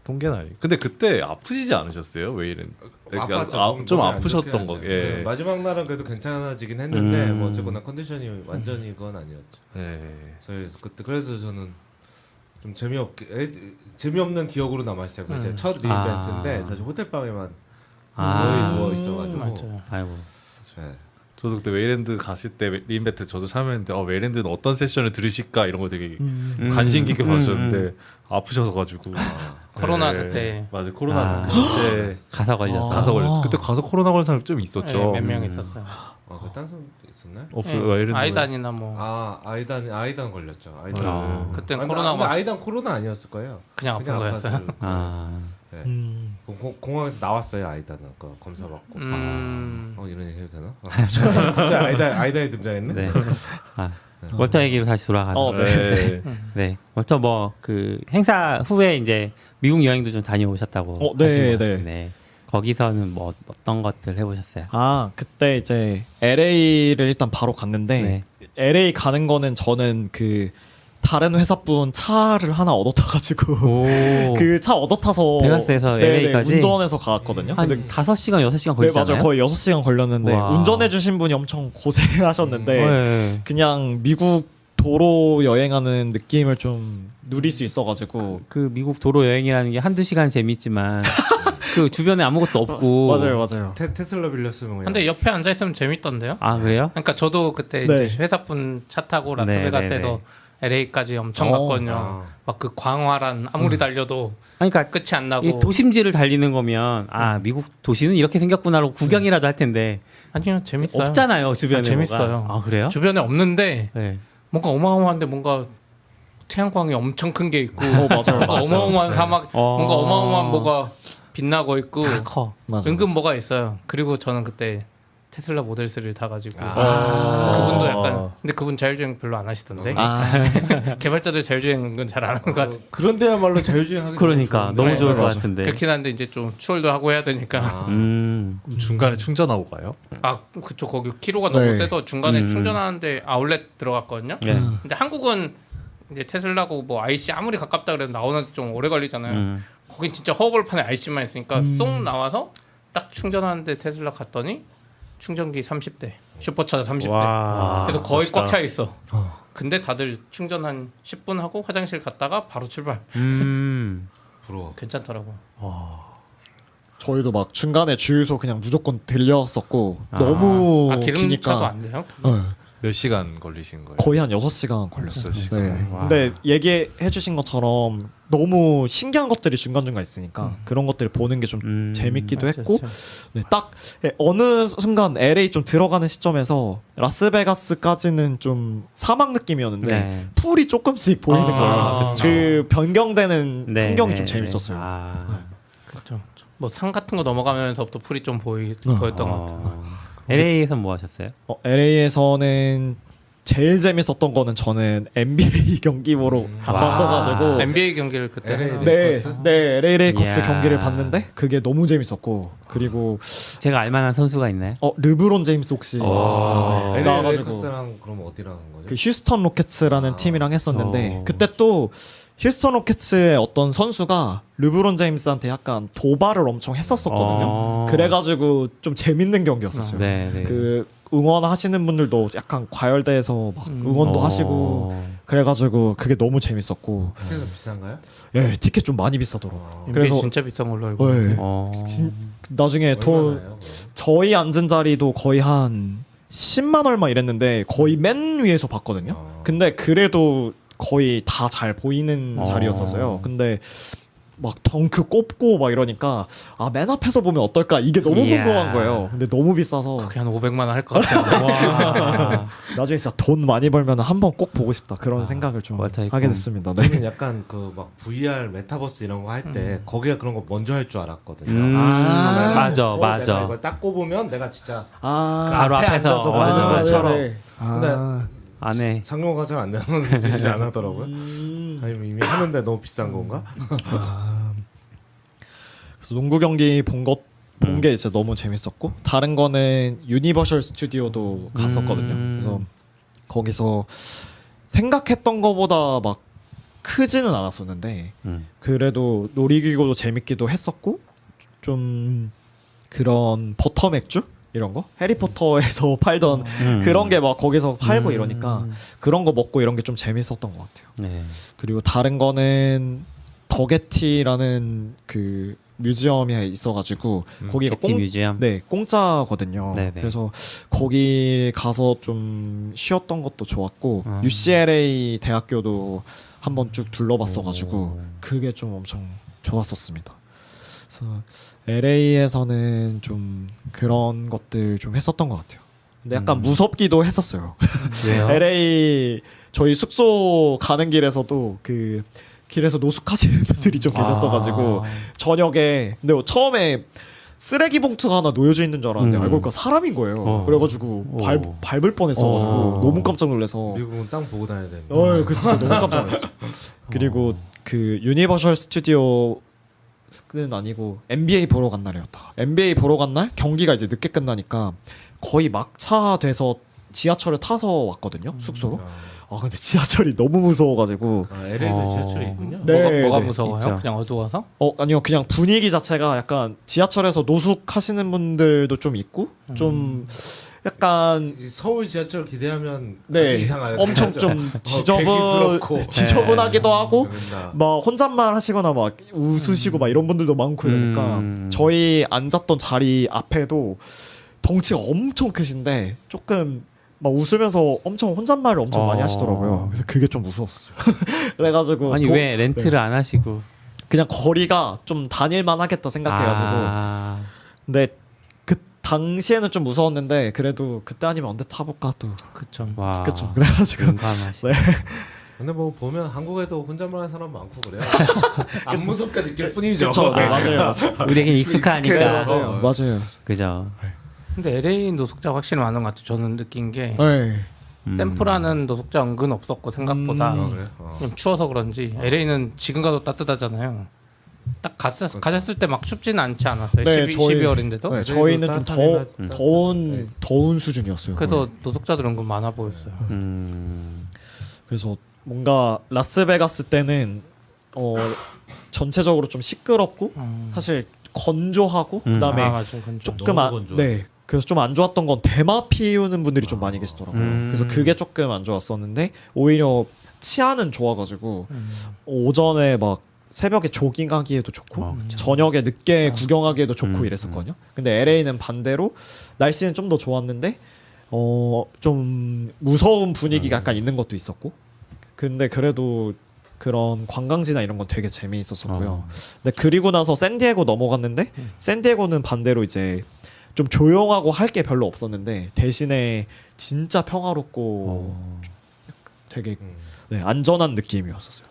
F: 통계는 아니. 근데 그때 아프시지 않으셨어요? 왜 이런?
C: 아팠죠.
F: 좀
C: 몸이 안
F: 아프셨던
C: 좋게
F: 거.
C: 하죠.
F: 예.
C: 마지막 날은 그래도 괜찮아지긴 했는데 뭐 어쨌거나 컨디션이 완전히 그건 아니었죠.
F: 예.
C: 그래서 저는 좀 재미없는 기억으로 남았어요. 제 첫 리인벤트인데 사실 호텔 방에만 거의 누워 있어가지고.
E: 맞아요.
B: 아이고.
C: 네.
F: 저도 그때 웨이랜드 갔을 때 리인벤트 저도 참여했는데 웨이랜드는 어떤 세션을 들으실까 이런 거 되게 관심 깊게 봐주셨는데 아프셔서 가지고
E: 코로나 그때.
F: 맞아요 코로나 그때
B: 가서 걸려서.
F: 가서 걸렸어. 그때 가서 코로나 걸린 사람 좀 있었죠.
E: 네, 몇명 있었어요.
C: 그딴 사람도 있었나요?
F: 없어요.
E: 네,
F: 웨이랜드
E: 아이단이나 뭐
C: 아이단 걸렸죠. 아이단.
E: 그땐
C: 근데
E: 코로나가
C: 아이단 코로나 아니었을 거예요.
E: 그냥 아픈 거였어요.
C: 아팠어요.
B: 아.
C: 네. 공항에서 나왔어요 아이단은 검사 받고. 이런 얘기 해도 되나? 갑자기 아이단이 등장했네.
B: 네. 월터 얘기로 다시 돌아가는.
F: 네.
B: 네. 월터 뭐 그 행사 후에 이제 미국 여행도 좀 다녀오셨다고.
D: 네,
B: 하신 것
D: 네.
B: 같은데 거기서는 뭐 어떤 것들 해보셨어요?
D: 그때 이제 LA를 일단 바로 갔는데
B: 네.
D: LA 가는 거는 저는 그 다른 회사분 차를 하나 얻어 타가지고
B: 오.
D: 그 차 얻어 타서
B: 베가스에서 LA까지?
D: 운전해서 갔거든요.
B: 한
D: 근데
B: 5시간, 6시간
D: 네,
B: 걸리잖아요.
D: 맞아요. 거의 6시간 걸렸는데
B: 와.
D: 운전해 주신 분이 엄청 고생하셨는데
B: 네.
D: 그냥 미국 도로 여행하는 느낌을 좀 누릴 수 있어가지고
B: 그 미국 도로 여행이라는 게 한두 시간 재밌지만 그 주변에 아무것도 없고.
D: 맞아요.
C: 테슬라 빌렸으면 그냥.
E: 근데 옆에 앉아 있으면 재밌던데요?
B: 아 그래요?
E: 그러니까 저도 그때
D: 네.
E: 이제 회사분 차 타고
B: 네,
E: 라스베가스에서
B: 네, 네.
E: LA까지 엄청 갔거든요. 막 그 광활한 아무리 달려도
B: 아니, 그러니까
E: 끝이 안 나고.
B: 이 도심지를 달리는 거면 미국 도시는 이렇게 생겼구나라고 구경이라도 할 텐데
E: 아니요, 재밌어요.
B: 없잖아요 주변에.
E: 재밌어요.
B: 뭐가. 아 그래요?
E: 주변에 없는데
B: 네.
E: 뭔가 어마어마한데 뭔가 태양광이 엄청 큰 게 있고
D: 맞아요.
E: 뭔가 어마어마한 사막 뭔가 어마어마한 뭐가 빛나고 있고
B: 다 커.
E: 은근 뭐가 있어요. 그리고 저는 그때 테슬라 모델 3를 타가지고 그분도 약간 근데 그분 자율주행 별로 안 하시던데 개발자들 자율주행 은근 잘 안 하는 것 같아요.
C: 그런 데야말로 자율주행하기
B: 그러니까 너무
E: 네,
B: 좋을 것
D: 맞아.
B: 같은데.
E: 그렇긴 한데 이제 좀 추월도 하고 해야 되니까
F: 그럼 중간에 충전하고 가요?
E: 그쪽 거기 키로가 너무
D: 네.
E: 세서 중간에 충전하는데 아울렛 들어갔거든요.
B: 네.
E: 근데 한국은 이제 테슬라고 뭐 IC 아무리 가깝다 그래도 나오는 좀 오래 걸리잖아요. 거긴 진짜 허벌판에 IC만 있으니까 쏙 나와서 딱 충전하는데 테슬라 갔더니 충전기 30대 슈퍼차저 30대
B: 와.
E: 그래서 거의
F: 멋있다.
E: 꽉 차 있어. 근데 다들 충전 한 10분 하고 화장실 갔다가 바로 출발.
C: 부러워.
E: 괜찮더라고.
D: 저희도 막 중간에 주유소 그냥 무조건 들렸었고 너무
E: 기름차도
D: 기니까
E: 안 돼요?
F: 몇 시간 걸리신 거예요?
D: 거의 한 6시간 걸렸어요.
F: 6시간.
D: 네.
B: 와.
D: 근데 얘기해 주신 것처럼 너무 신기한 것들이 중간중간 있으니까 그런 것들을 보는 게 좀 재밌기도
E: 맞죠,
D: 했고
E: 맞죠.
D: 네, 딱 어느 순간 LA 좀 들어가는 시점에서 라스베가스까지는 좀 사막 느낌이었는데
B: 네.
D: 풀이 조금씩 보이는 거예요.
E: 그쵸.
D: 그 변경되는
B: 네,
D: 풍경이
B: 네,
D: 좀
B: 네.
D: 재밌었어요.
E: 그렇죠. 뭐 산 같은 거 넘어가면서부터 풀이 좀 보였던 것 같아요.
B: LA에서 뭐 하셨어요?
D: LA에서는 제일 재밌었던 거는 저는 NBA 경기 보러 안
B: 와.
D: 봤어가지고
E: NBA 경기를 그때
C: LA
D: 네 LA 레이커스
B: 이야.
D: 경기를 봤는데 그게 너무 재밌었고 그리고
B: 제가 알만한 선수가 있나요?
D: 르브론 제임스 혹시
B: 오.
C: LA
D: 나와가지고
C: 레이커스랑 그럼 어디랑 한 거죠?
D: 그 휴스턴 로켓츠라는
C: 아.
D: 팀이랑 했었는데
B: 오.
D: 그때 또 휴스턴 로켓츠의 어떤 선수가 르브론 제임스한테 약간 도발을 엄청 했었었거든요. 그래가지고 좀 재밌는 경기였었어요.
B: 네, 네.
D: 그 응원하시는 분들도 약간 과열돼서 막 응원도 하시고 그래가지고 그게 너무 재밌었고
C: 티켓은 비싼가요?
D: 예 티켓 좀 많이 비싸더라고.
E: NBA
D: 그래서
E: 진짜 비싼 걸로 알고
D: 예,
E: 있는데.
D: 나중에 더
C: 얼마나요?
D: 저희 앉은 자리도 거의 한 10만 얼마 이랬는데 거의 맨 위에서 봤거든요. 근데 그래도 거의 다 잘 보이는 자리였었어요. 근데 막 덩크 꼽고 막 이러니까 맨 앞에서 보면 어떨까 이게 너무
B: 이야.
D: 궁금한 거예요. 근데 너무 비싸서
E: 그게 한 500만 원 할 것 같아요.
B: 와.
D: 나중에 진짜 돈 많이 벌면 한번 꼭 보고 싶다 그런 생각을 좀
B: 워터
D: 하게
B: 이콘.
D: 됐습니다. 네.
C: 저는 약간 그 막 VR 메타버스 이런 거 할 때 거기가 그런 거 먼저 할 줄 알았거든요.
B: 맞아,
C: 꼭
B: 맞아.
C: 내가 이걸 딱 꼽으면 내가 진짜
B: 바로
C: 앞에
B: 앞에서
C: 앉아서
B: 맞아,
C: 보는
B: 맞아.
C: 것처럼.
D: 네네.
C: 근데
B: 안에
C: 상용화가 잘 안 되는 안 하더라고요. 아니면 이미 하는데 너무 비싼 건가?
D: 그래서 농구 경기 본 게 이제 너무 재밌었고 다른 거는 유니버셜 스튜디오도 갔었거든요. 그래서 거기서 생각했던 거보다 막 크지는 않았었는데 그래도 놀이기구도 재밌기도 했었고 좀 그런 버터 맥주 이런 거 해리포터에서 팔던 그런 게 막 거기서 팔고 이러니까 그런 거 먹고 이런 게 좀 재밌었던 것 같아요.
B: 네.
D: 그리고 다른 거는 더게티라는 그 뮤지엄이 있어가지고 거기가
B: 게티 뮤지엄.
D: 네 공짜거든요.
B: 네네.
D: 그래서 거기 가서 좀 쉬었던 것도 좋았고 UCLA 대학교도 한번 쭉 둘러봤어가지고 그게 좀 엄청 좋았었습니다. 그래서 LA에서는 좀 그런 것들 좀 했었던 것 같아요. 근데 약간 무섭기도 했었어요.
B: 왜요?
D: LA 저희 숙소 가는 길에서도 그 길에서 노숙하시는 분들이 좀 계셨어가지고 저녁에 근데 처음에 쓰레기 봉투가 하나 놓여져 있는 줄 알았는데 알고 보니까 사람인 거예요. 그래가지고 밟을 뻔했어가지고 너무 깜짝 놀라서.
C: 미국은 땅 보고 다녀야 되는데.
D: 그 진짜 너무 깜짝 놀랐어. 그리고 그 유니버셜 스튜디오는 아니고 NBA 보러 간 날이었다. NBA 보러 간 날 경기가 이제 늦게 끝나니까 거의 막차 돼서 지하철을 타서 왔거든요 숙소로. 근데 지하철이 너무 무서워가지고.
C: LA는 지하철이 있군요.
D: 네,
E: 뭐가
D: 네.
E: 무서워요?
B: 있죠.
E: 그냥 어두워서?
D: 아니요 그냥 분위기 자체가 약간 지하철에서 노숙하시는 분들도 좀 있고 좀 약간
C: 서울 지하철 기대하면
D: 네
C: 아주 이상하게
D: 엄청
C: 하죠.
D: 좀
C: 개기스럽고.
D: 지저분하기도 하고
C: 그런다.
D: 막 혼잣말 하시거나 막 웃으시고 막 이런 분들도 많고 이러니까 저희 앉았던 자리 앞에도 덩치가 엄청 크신데 조금 막 웃으면서 엄청 혼잣말을 엄청 많이 하시더라고요. 그래서 그게 좀 무서웠어요. 그래가지고
B: 아니 왜 렌트를 안 하시고
D: 그냥 거리가 좀 다닐만 하겠다 생각해가지고 근데 그 당시에는 좀 무서웠는데 그래도 그때 아니면 언제 타볼까 또
E: 그쵸.
B: 와.
D: 그쵸 그래가지고
B: 용감하시.
D: 네.
C: 근데 뭐 보면 한국에도 혼잣말 하는 사람 많고 그래요. 안 무섭게 느낄 뿐이죠.
D: 그쵸 네, 맞아요
B: 우리에게 익숙하니까.
D: 맞아요
B: 그죠.
E: 근데 LA 노숙자 확실히 많은 것 같아요. 저는 느낀 게
D: 네.
E: 샌프라는 노숙자 은근 없었고 생각보다
C: 그래?
E: 좀 추워서 그런지 LA는 지금 가도 따뜻하잖아요. 딱 가셨을 때 막 춥지는 않지 않았어요.
D: 네,
E: 12월인데도.
D: 네, 저희는 좀
C: 따뜻하긴
D: 더운 수준이었어요.
E: 그래서 노숙자들 은근 많아 보였어요.
D: 그래서 뭔가 라스베가스 때는 전체적으로 좀 시끄럽고 사실 건조하고 그다음에
E: 맞아,
D: 조금
C: 너무 건조하죠.
D: 네. 그래서 좀 안 좋았던 건 대마 피우는 분들이 좀 많이 계시더라고요. 그래서 그게 조금 안 좋았었는데 오히려 치안은 좋아가지고 오전에 막 새벽에 조깅하기에도 좋고 저녁에 늦게 구경하기에도 좋고 이랬었거든요. 근데 LA는 반대로 날씨는 좀 더 좋았는데 좀 무서운 분위기가 약간 있는 것도 있었고 근데 그래도 그런 관광지나 이런 건 되게 재미있었었고요. 근데 그리고 나서 샌디에고 넘어갔는데 샌디에고는 반대로 이제 좀 조용하고 할 게 별로 없었는데 대신에 진짜 평화롭고 되게 네, 안전한 느낌이었었어요.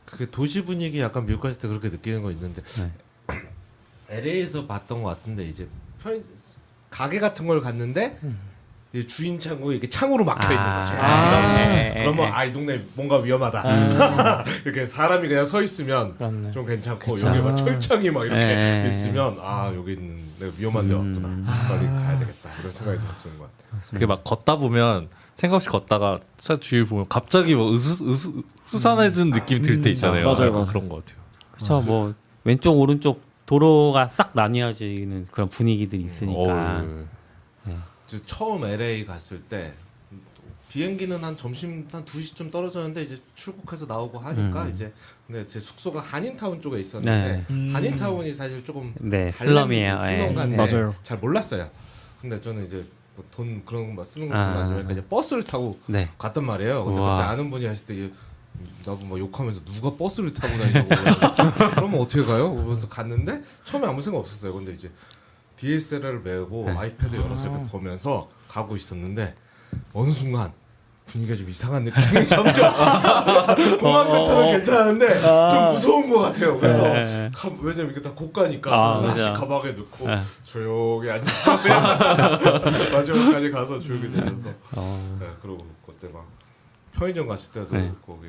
C: 그게 도시 분위기 약간 미국 갔을 때 그렇게 느끼는 거 있는데 LA에서 봤던 것 같은데 이제 가게 같은 걸 갔는데 이 주인 창고에 이렇게 창으로 막혀 있는 거죠. 그러면 이 동네 뭔가 위험하다. 이렇게 사람이 그냥 서 있으면
E: 그렇네.
C: 좀 괜찮고 여기 막 철창이 막 이렇게 있으면 여기는 내가 위험한 데 왔구나. 빨리 가야 되겠다. 이런 생각이 드는 것 같아요.
F: 그게 막 걷다 보면 생각 없이 걷다가 차 주위를 보면 갑자기 뭐 수산해진 느낌이 들 때 있잖아요.
D: 맞아요,
F: 약간
D: 맞아요.
F: 그런 것 같아요.
B: 그렇죠. 뭐 왼쪽 오른쪽 도로가 싹 나뉘어지는 그런 분위기들이 있으니까.
C: 저 처음 LA 갔을 때 비행기는 한 점심 한 2시쯤 떨어졌는데 이제 출국해서 나오고 하니까 이제 근데 제 숙소가 한인타운 쪽에 있었는데 한인타운이 사실 조금
B: 네, 슬럼이에요.
C: 슬럼 같은데
D: 맞아요.
C: 잘 몰랐어요. 근데 저는 이제 뭐돈 그런 거 쓰는 것뿐만 아니라 이제 버스를 타고
B: 네.
C: 갔단 말이에요. 근데
B: 우와.
C: 그때 아는 분이 하실 때 나도 막 욕하면서 누가 버스를 타고 다니냐고 그러면 어떻게 가요? 그래서 갔는데 처음에 아무 생각 없었어요. 근데 이제 DSLR을 메고 아이패드 열어서 이렇게 보면서 가고 있었는데 어느 순간 분위기가 좀 이상한 느낌이 점점 공항가처럼 괜찮은데 좀 무서운 것 같아요. 그래서 왜냐면 이게 다 고가니까 하나씩
B: 맞아.
C: 가방에 넣고 조용히 앉아서 마지막까지 가서 조용히 내면서 네, 그러고 그때 막 편의점 갔을 때도 거기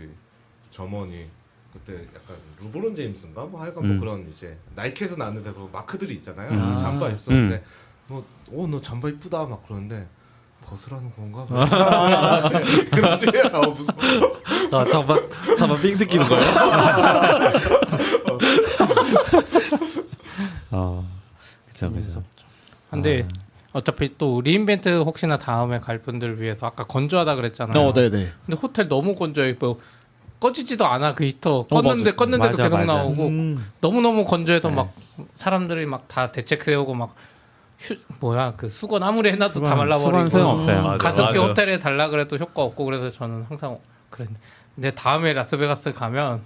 C: 점원이 그때 약간 르브론 제임스인가 뭐 하여간 뭐 그런 이제 나이키에서 나왔는데 그 마크들이 있잖아요. 잠바 입었는데 너 잠바 이쁘다 막 그러는데 벗으라는 건가? 그렇지. 무서워.
F: 잠깐 삥 뜯기는 거예요?
B: 그죠.
E: 근데 어차피 또 리인벤트 혹시나 다음에 갈 분들 위해서 아까 건조하다 그랬잖아요.
D: 네네.
E: 근데 호텔 너무 건조해. 뭐 꺼지지도 않아 그 히터. 껐는데도
B: 맞아,
E: 계속
B: 맞아.
E: 나오고 너무 건조해서 막 사람들이 막 다 대책 세우고 막 그 수건 아무리 해놔도 다 말라버리고
B: 수건 소용없어요.
E: 가습기
F: 맞아.
E: 호텔에 달라 그래도 효과 없고 그래서 저는 항상 그랬는데 근데 다음에 라스베가스 가면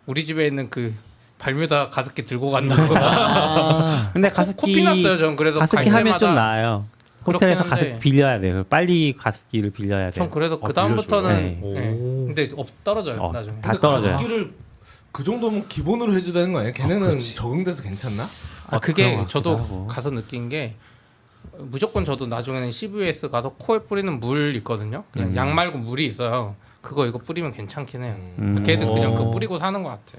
E: 우리 집에 있는 그 발뮤다 가습기 들고 간다고
B: 근데
E: 코피 났어요 전 그래서
B: 가습기
E: 갈
B: 하면 좀
E: 때마다.
B: 나아요.
E: 그렇긴
B: 호텔에서
E: 한데.
B: 가습기 빌려야 돼요. 빨리 가습기를 빌려야 돼요.
E: 전 그래서 그 다음부터는
B: 빌려줘요.
E: 근데 떨어져요 나중에.
B: 다 떨어져요.
C: 가습기를 그 정도면 기본으로 해주다는 거 아니야? 걔네는 적응돼서 괜찮나?
E: 그게
B: 그런 것
E: 저도
B: 같기도 하고.
E: 가서 느낀 게 무조건 저도 나중에는 CVS 가서 코에 뿌리는 물 있거든요. 그냥 약 말고 물이 있어요. 이거 뿌리면 괜찮긴 해요. 걔들 그냥 그거 뿌리고 사는 것 같아.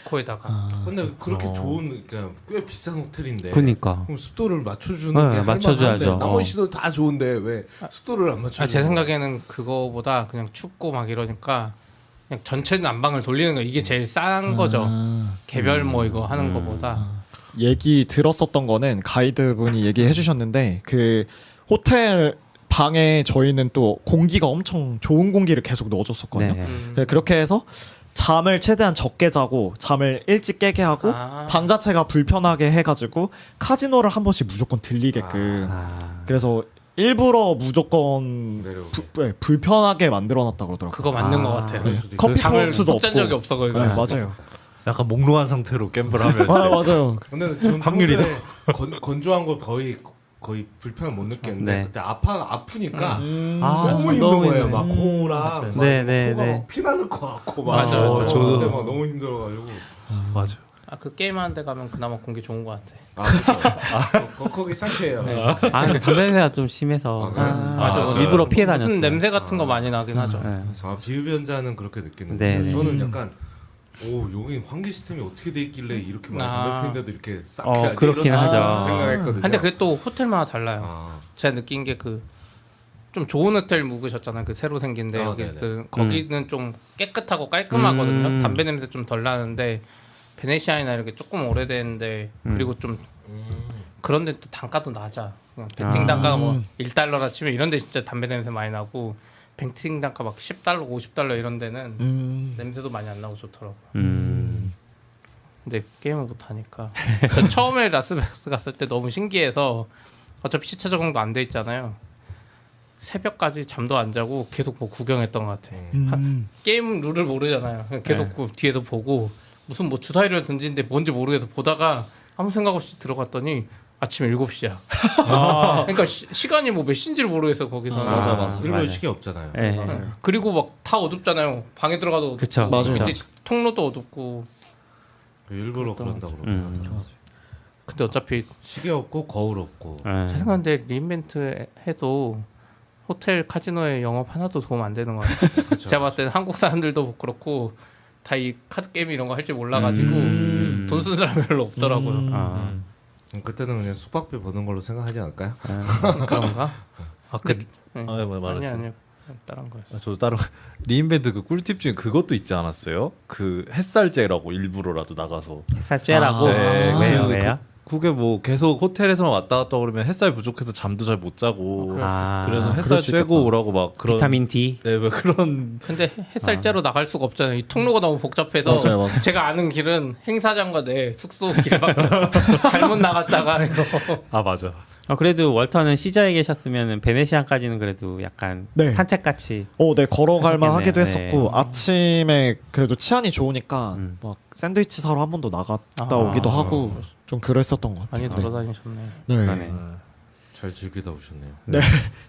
E: 코에다가.
C: 근데 그렇게 좋은 그러니까 꽤 비싼 호텔인데
B: 그니까.
C: 그럼 습도를 맞춰주는
B: 네,
C: 게
B: 맞춰줘야죠.
C: 할만한데 나머지 시설 다 좋은데 왜 습도를 안 맞춰주는
E: 제 생각에는 그거보다 그냥 춥고 막 이러니까 그냥 전체 난방을 돌리는 거 이게 제일 싼 거죠. 개별 뭐 이거 하는 거보다.
D: 얘기 들었었던 거는 가이드분이 얘기해 주셨는데 그 호텔 방에 저희는 또 공기가 엄청 좋은 공기를 계속 넣어줬었거든요.
B: 네.
D: 그렇게 해서 잠을 최대한 적게 자고 잠을 일찍 깨게 하고 방 자체가 불편하게 해가지고 카지노를 한 번씩 무조건 들리게끔 그래서 일부러 무조건 불편하게 만들어놨다 그러더라고요.
E: 그거 맞는 것 같아요.
D: 커피
E: 잠을
D: 포트도
E: 푹 잔 적이 없어 거기
D: 네,
E: 가서.
D: 맞아요.
F: 약간 몽롱한 상태로 갬블하면
D: 맞아요.
C: 근데 전
F: 확률이
C: 건조한 거 거의 불편을 못 느꼈는데
B: 네.
C: 그때 아프니까
B: 아,
C: 너무 힘든
B: 너무
C: 거예요.
B: 힘드네.
C: 막 코랑 막
B: 네.
C: 코가 막 피나는 것 같고 막
E: 맞아요.
C: 그때 막 너무 힘들어가지고
F: 맞아.
E: 그 게임하는 데 가면 그나마 공기 좋은 것 같아.
C: 거기 상쾌해요.
B: 근데 담배 냄새가 좀 심해서
E: 맞아.
B: 일부러 피해 다녔어요.
E: 무슨 냄새 같은 거 많이 나긴 하죠.
B: 네.
C: 비흡연자는 그렇게 느끼는데
B: 네.
C: 저는 약간 여기 환기 시스템이 어떻게 돼 있길래 이렇게 많이 담배 피는데도 이렇게 싹
B: 그렇긴
C: 이런
B: 하죠.
C: 생각했거든요.
E: 근데 그게 또 호텔마다 달라요. 제가 느낀 게 좀 좋은 호텔 묵으셨잖아요. 그 새로 생긴 데 여기
C: 네네.
E: 거기는 좀 깨끗하고 깔끔하거든요. 담배 냄새 좀 덜 나는데 베네시아나 이렇게 조금 오래됐는데 그리고 좀 그런데 또 단가도 낮아. 베팅 단가가 뭐 $1라 치면 이런 데 진짜 담배 냄새 많이 나고 베팅 단가 막 $10, $50 이런 데는 냄새도 많이 안 나고 좋더라고요. 근데 게임을 못 하니까. 저 처음에 라스베가스 갔을 때 너무 신기해서 어차피 시차 적응도 안 돼 있잖아요. 새벽까지 잠도 안 자고 계속 뭐 구경했던 것 같아. 게임 룰을 모르잖아요. 그냥 계속 그 뒤에도 보고 무슨 뭐 주사위를 던지는데 뭔지 모르겠어 보다가 아무 생각 없이 들어갔더니 아침 7시야. 그러니까 시간이 뭐 몇 시인지를 모르겠어 거기서.
D: 맞아.
C: 일본 시계 없잖아요.
B: 네.
E: 그리고 막 다 어둡잖아요. 방에 들어가도
B: 그쵸.
D: 맞아요.
E: 밑에 통로도 어둡고.
C: 일부러 그런다고 그러더라고요.
E: 근데 어차피
C: 시계 없고 거울 없고
B: 네.
E: 제 생각인데 리인벤트 해도 호텔 카지노의 영업 하나도 도움 안 되는 것 같아요. 제가 봤을 때는 한국 사람들도 그렇고 다 이 카드 게임 이런 거 할 줄 몰라가지고 돈 쓰는 사람 별로 없더라고요.
C: 그때는 그냥 숙박비 버는 걸로 생각하지 않을까요?
E: 그런가?
F: 네.
E: 아니 아니요. 다른 거였어.
F: 저도 다른 리인벤트 그 꿀팁 중에 그것도 있지 않았어요? 그 햇살제라고 일부러라도 나가서
B: 햇살 쬐라고.
F: 네.
B: 왜요?
F: 그게 뭐 계속 호텔에서만 왔다 갔다 그러면 햇살 부족해서 잠도 잘 못 자고 그래서
D: 그럴
F: 햇살
D: 수
F: 쬐고
D: 있겠다.
F: 오라고 막 그런
B: 비타민 D.
F: 네, 뭐 그런
E: 근데 햇살째로 나갈 수가 없잖아요. 이 통로가 너무 복잡해서
D: 맞아요.
E: 제가 아는 길은 행사장과 내 숙소 길밖에 잘못 나갔다가
F: 맞아.
B: 그래도 월터는 시저에 계셨으면 베네시안까지는 그래도 약간
D: 네.
B: 산책같이.
D: 네, 걸어갈만 하기도
B: 하셨겠네요.
D: 했었고 아침에 그래도 치안이 좋으니까
B: 음.
D: 막 샌드위치 사러 한 번 더 나갔다 오기도 하고 좀 그랬었던 것 같아요.
E: 많이 돌아다니셨네.
D: 네.
B: 그러네.
C: 잘 즐기다 오셨네요.
D: 네,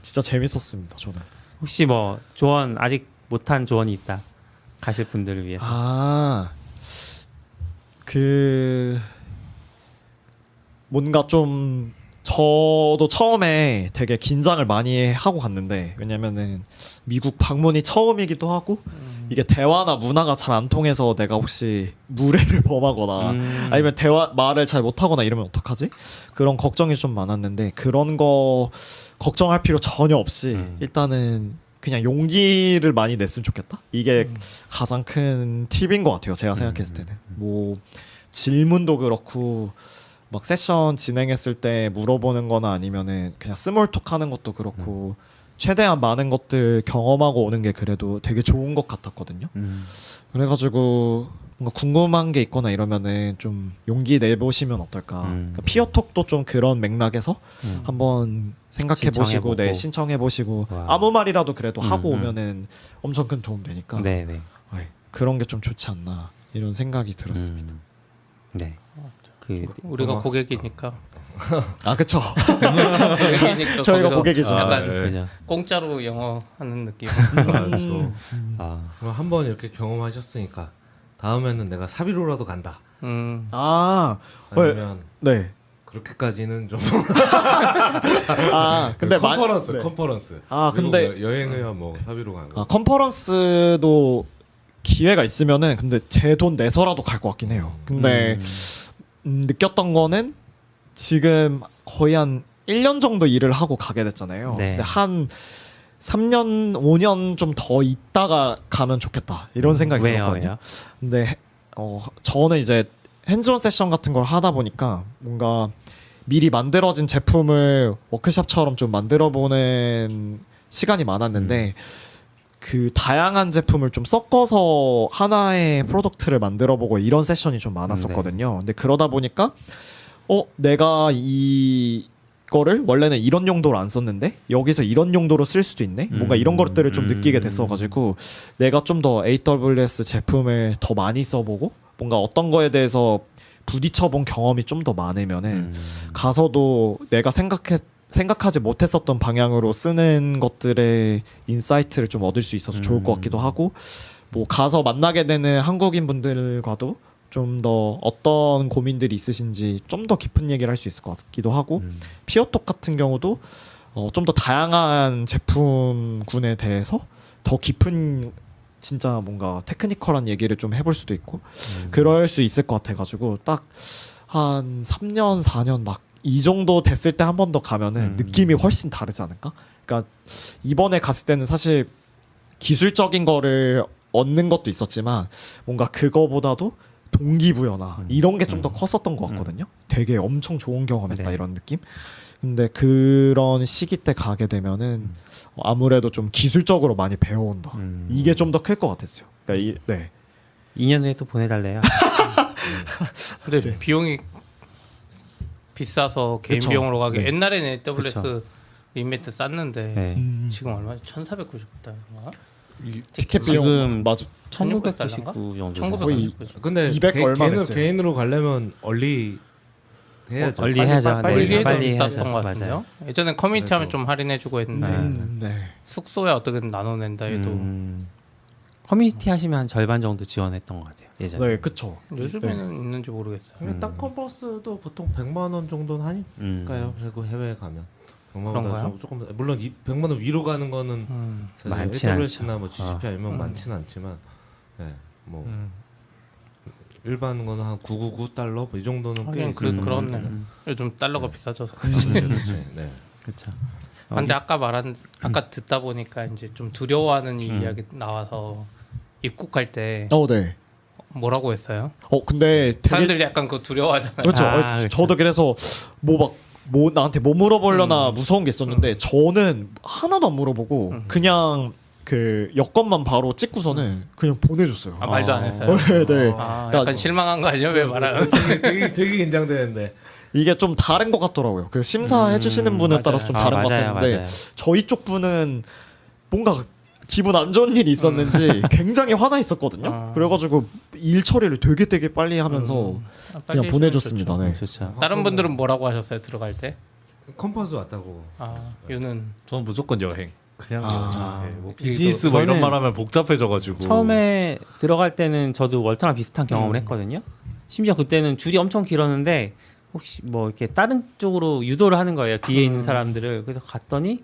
D: 진짜 재밌었습니다. 저는.
B: 혹시 뭐 조언 아직 못한 조언이 있다 가실 분들을 위해서.
D: 뭔가 좀 저도 처음에 되게 긴장을 많이 하고 갔는데 왜냐면은 미국 방문이 처음이기도 하고 이게 대화나 문화가 잘 안 통해서 내가 혹시 무례를 범하거나 아니면 말을 잘 못하거나 이러면 어떡하지? 그런 걱정이 좀 많았는데 그런 거 걱정할 필요 전혀 없이 일단은 그냥 용기를 많이 냈으면 좋겠다. 이게 가장 큰 팁인 것 같아요. 제가 생각했을 때는 뭐 질문도 그렇고 막 세션 진행했을 때 물어보는 거나 아니면은 그냥 스몰톡 하는 것도 그렇고 최대한 많은 것들 경험하고 오는 게 그래도 되게 좋은 것 같았거든요. 그래가지고 뭔가 궁금한 게 있거나 이러면은 좀 용기 내보시면 어떨까. 그러니까 피어톡도 좀 그런 맥락에서 한번 생각해 보시고, 네, 신청해 보시고 아무 말이라도 그래도 하고 오면은 엄청 큰 도움 되니까.
B: 네네.
D: 네, 그런 게 좀 좋지 않나 이런 생각이 들었습니다.
B: 네.
E: 우리가 고객이니까.
D: 그쵸.
E: 고객이니까
D: 저희가
E: 거기서
D: 고객이죠.
E: 약간
B: 그죠.
E: 공짜로 영어 하는 느낌.
F: 맞죠.
C: 그럼 한번 이렇게 경험하셨으니까 다음에는 내가 사비로라도 간다. 아니면
D: 네.
C: 그렇게까지는 좀
D: 근데
C: 컨퍼런스,
D: 네.
C: 컨퍼런스.
D: 근데
C: 여행이야 뭐 사비로 가는 거.
D: 컨퍼런스도 기회가 있으면은 근데 제 돈 내서라도 갈 것 같긴 해요. 근데 느꼈던 거는 지금 거의 한 1년 정도 일을 하고 가게 됐잖아요.
B: 네.
D: 근데 한 3년, 5년 좀 더 있다가 가면 좋겠다 이런 생각이 들었거든요. 근데 저는 이제 핸즈온 세션 같은 걸 하다 보니까 뭔가 미리 만들어진 제품을 워크숍처럼 좀 만들어보는 시간이 많았는데 그 다양한 제품을 좀 섞어서 하나의 프로덕트를 만들어보고 이런 세션이 좀 많았었거든요. 근데 그러다 보니까 내가 이거를 원래는 이런 용도로 안 썼는데 여기서 이런 용도로 쓸 수도 있네. 뭔가 이런 것들을 좀 느끼게 됐어가지고 내가 좀 더 AWS 제품을 더 많이 써보고 뭔가 어떤 거에 대해서 부딪혀본 경험이 좀 더 많으면은 가서도 내가 생각하지 못했었던 방향으로 쓰는 것들의 인사이트를 좀 얻을 수 있어서 좋을 것 같기도 하고 뭐 가서 만나게 되는 한국인 분들과도 좀 더 어떤 고민들이 있으신지 좀 더 깊은 얘기를 할 수 있을 것 같기도 하고 피어톡 같은 경우도 좀 더 다양한 제품군에 대해서 더 깊은 진짜 뭔가 테크니컬한 얘기를 좀 해볼 수도 있고 그럴 수 있을 것 같아가지고 딱 한 3년 4년 막 이 정도 됐을 때 한 번 더 가면은 느낌이 훨씬 다르지 않을까? 그러니까 이번에 갔을 때는 사실 기술적인 거를 얻는 것도 있었지만 뭔가 그거보다도 동기부여나 이런 게 좀 더 컸었던 것 같거든요. 되게 엄청 좋은 경험했다 이런 느낌. 근데 그런 시기 때 가게 되면은 아무래도 좀 기술적으로 많이 배워온다. 이게 좀 더 클 것 같았어요. 그러니까
B: 2년 후에 또 보내달래요.
E: 근데 비용이 비싸서 개인
D: 그쵸.
E: 비용으로 가기.
D: 네.
E: 옛날에는 AWS
B: 그쵸.
E: 리미트 쌌는데 지금 얼마지? 1,490달러인가?
D: 티켓 비용
B: 지금
D: 맞아.
B: 1999 정도.
D: 거의
E: 1990.
C: 근데
D: 200 얼마 냈어요.
C: 개인으로 가려면 얼리 해야죠.
B: 얼리 해야죠.
E: 빨리
B: 네,
E: 해도
B: 빨리
E: 비쌌던
B: 해야죠.
E: 것 같은데요.
B: 맞아요.
E: 예전엔 커뮤니티 하면 좀 할인해주고 했는데
D: 네.
E: 숙소에 어떻게든 나눠낸다 해도
B: 커뮤니티 하시면 한 절반 정도 지원했던 것 같아요. 예전에.
D: 네, 그쵸.
E: 요즘에는 있는지 모르겠어요.
C: 근데 딴 컨퍼런스도 보통 100만 원 정도는 하니까요. 그리고 해외에 가면
E: 그런가요?
C: 조금 물론 100만 원 위로 가는 거는 사실
B: 많진
C: AWS나 뭐 GCP 아니면 많지는 않지만, 뭐 일반 거는 한 999달러 뭐 이 정도는 꽤 있을
E: 그래도
C: 겁니다.
E: 그렇네. 요즘 달러가 비싸져서.
C: 그렇죠. 네.
B: 그렇죠.
E: 근데 아까 듣다 보니까 이제 좀 두려워하는 이 이야기 나와서 입국할 때
D: 네.
E: 뭐라고 했어요?
D: 근데 되게
E: 사람들이 약간 그거 두려워하잖아요.
D: 그렇죠.
B: 그렇죠.
D: 저도 그래서 나한테 뭐 물어보려나 무서운 게 있었는데 저는 하나도 안 물어보고 그냥 그 여권만 바로 찍고서는 그냥 보내줬어요.
E: 말도 안 했어요.
D: 네.
E: 약간
D: 그러니까
E: 실망한 거 아니야? 왜 말하는?
C: 되게 긴장되는데.
D: 이게 좀 다른 것 같더라고요. 그 심사해 주시는 분에
E: 맞아요.
D: 따라서 좀 다른 것 같았는데
B: 맞아요.
D: 저희 쪽 분은 뭔가 기분 안 좋은 일이 있었는지 굉장히 화나 있었거든요. 그래가지고 일 처리를 되게 빨리 하면서 그냥 보내줬습니다. 네.
B: 좋죠.
E: 다른 분들은 뭐라고 하셨어요? 들어갈 때?
C: 컴퍼스 왔다고.
E: 유는
F: 저는 무조건 여행. 그냥 뭐
B: 이게
F: 비즈니스
B: 또
F: 뭐 이런
B: 저는
F: 말하면 복잡해져가지고
B: 처음에 들어갈 때는 저도 월터랑 비슷한 경험을 했거든요. 심지어 그때는 줄이 엄청 길었는데 혹시 뭐 이렇게 다른 쪽으로 유도를 하는 거예요. 뒤에 있는 사람들을. 그래서 갔더니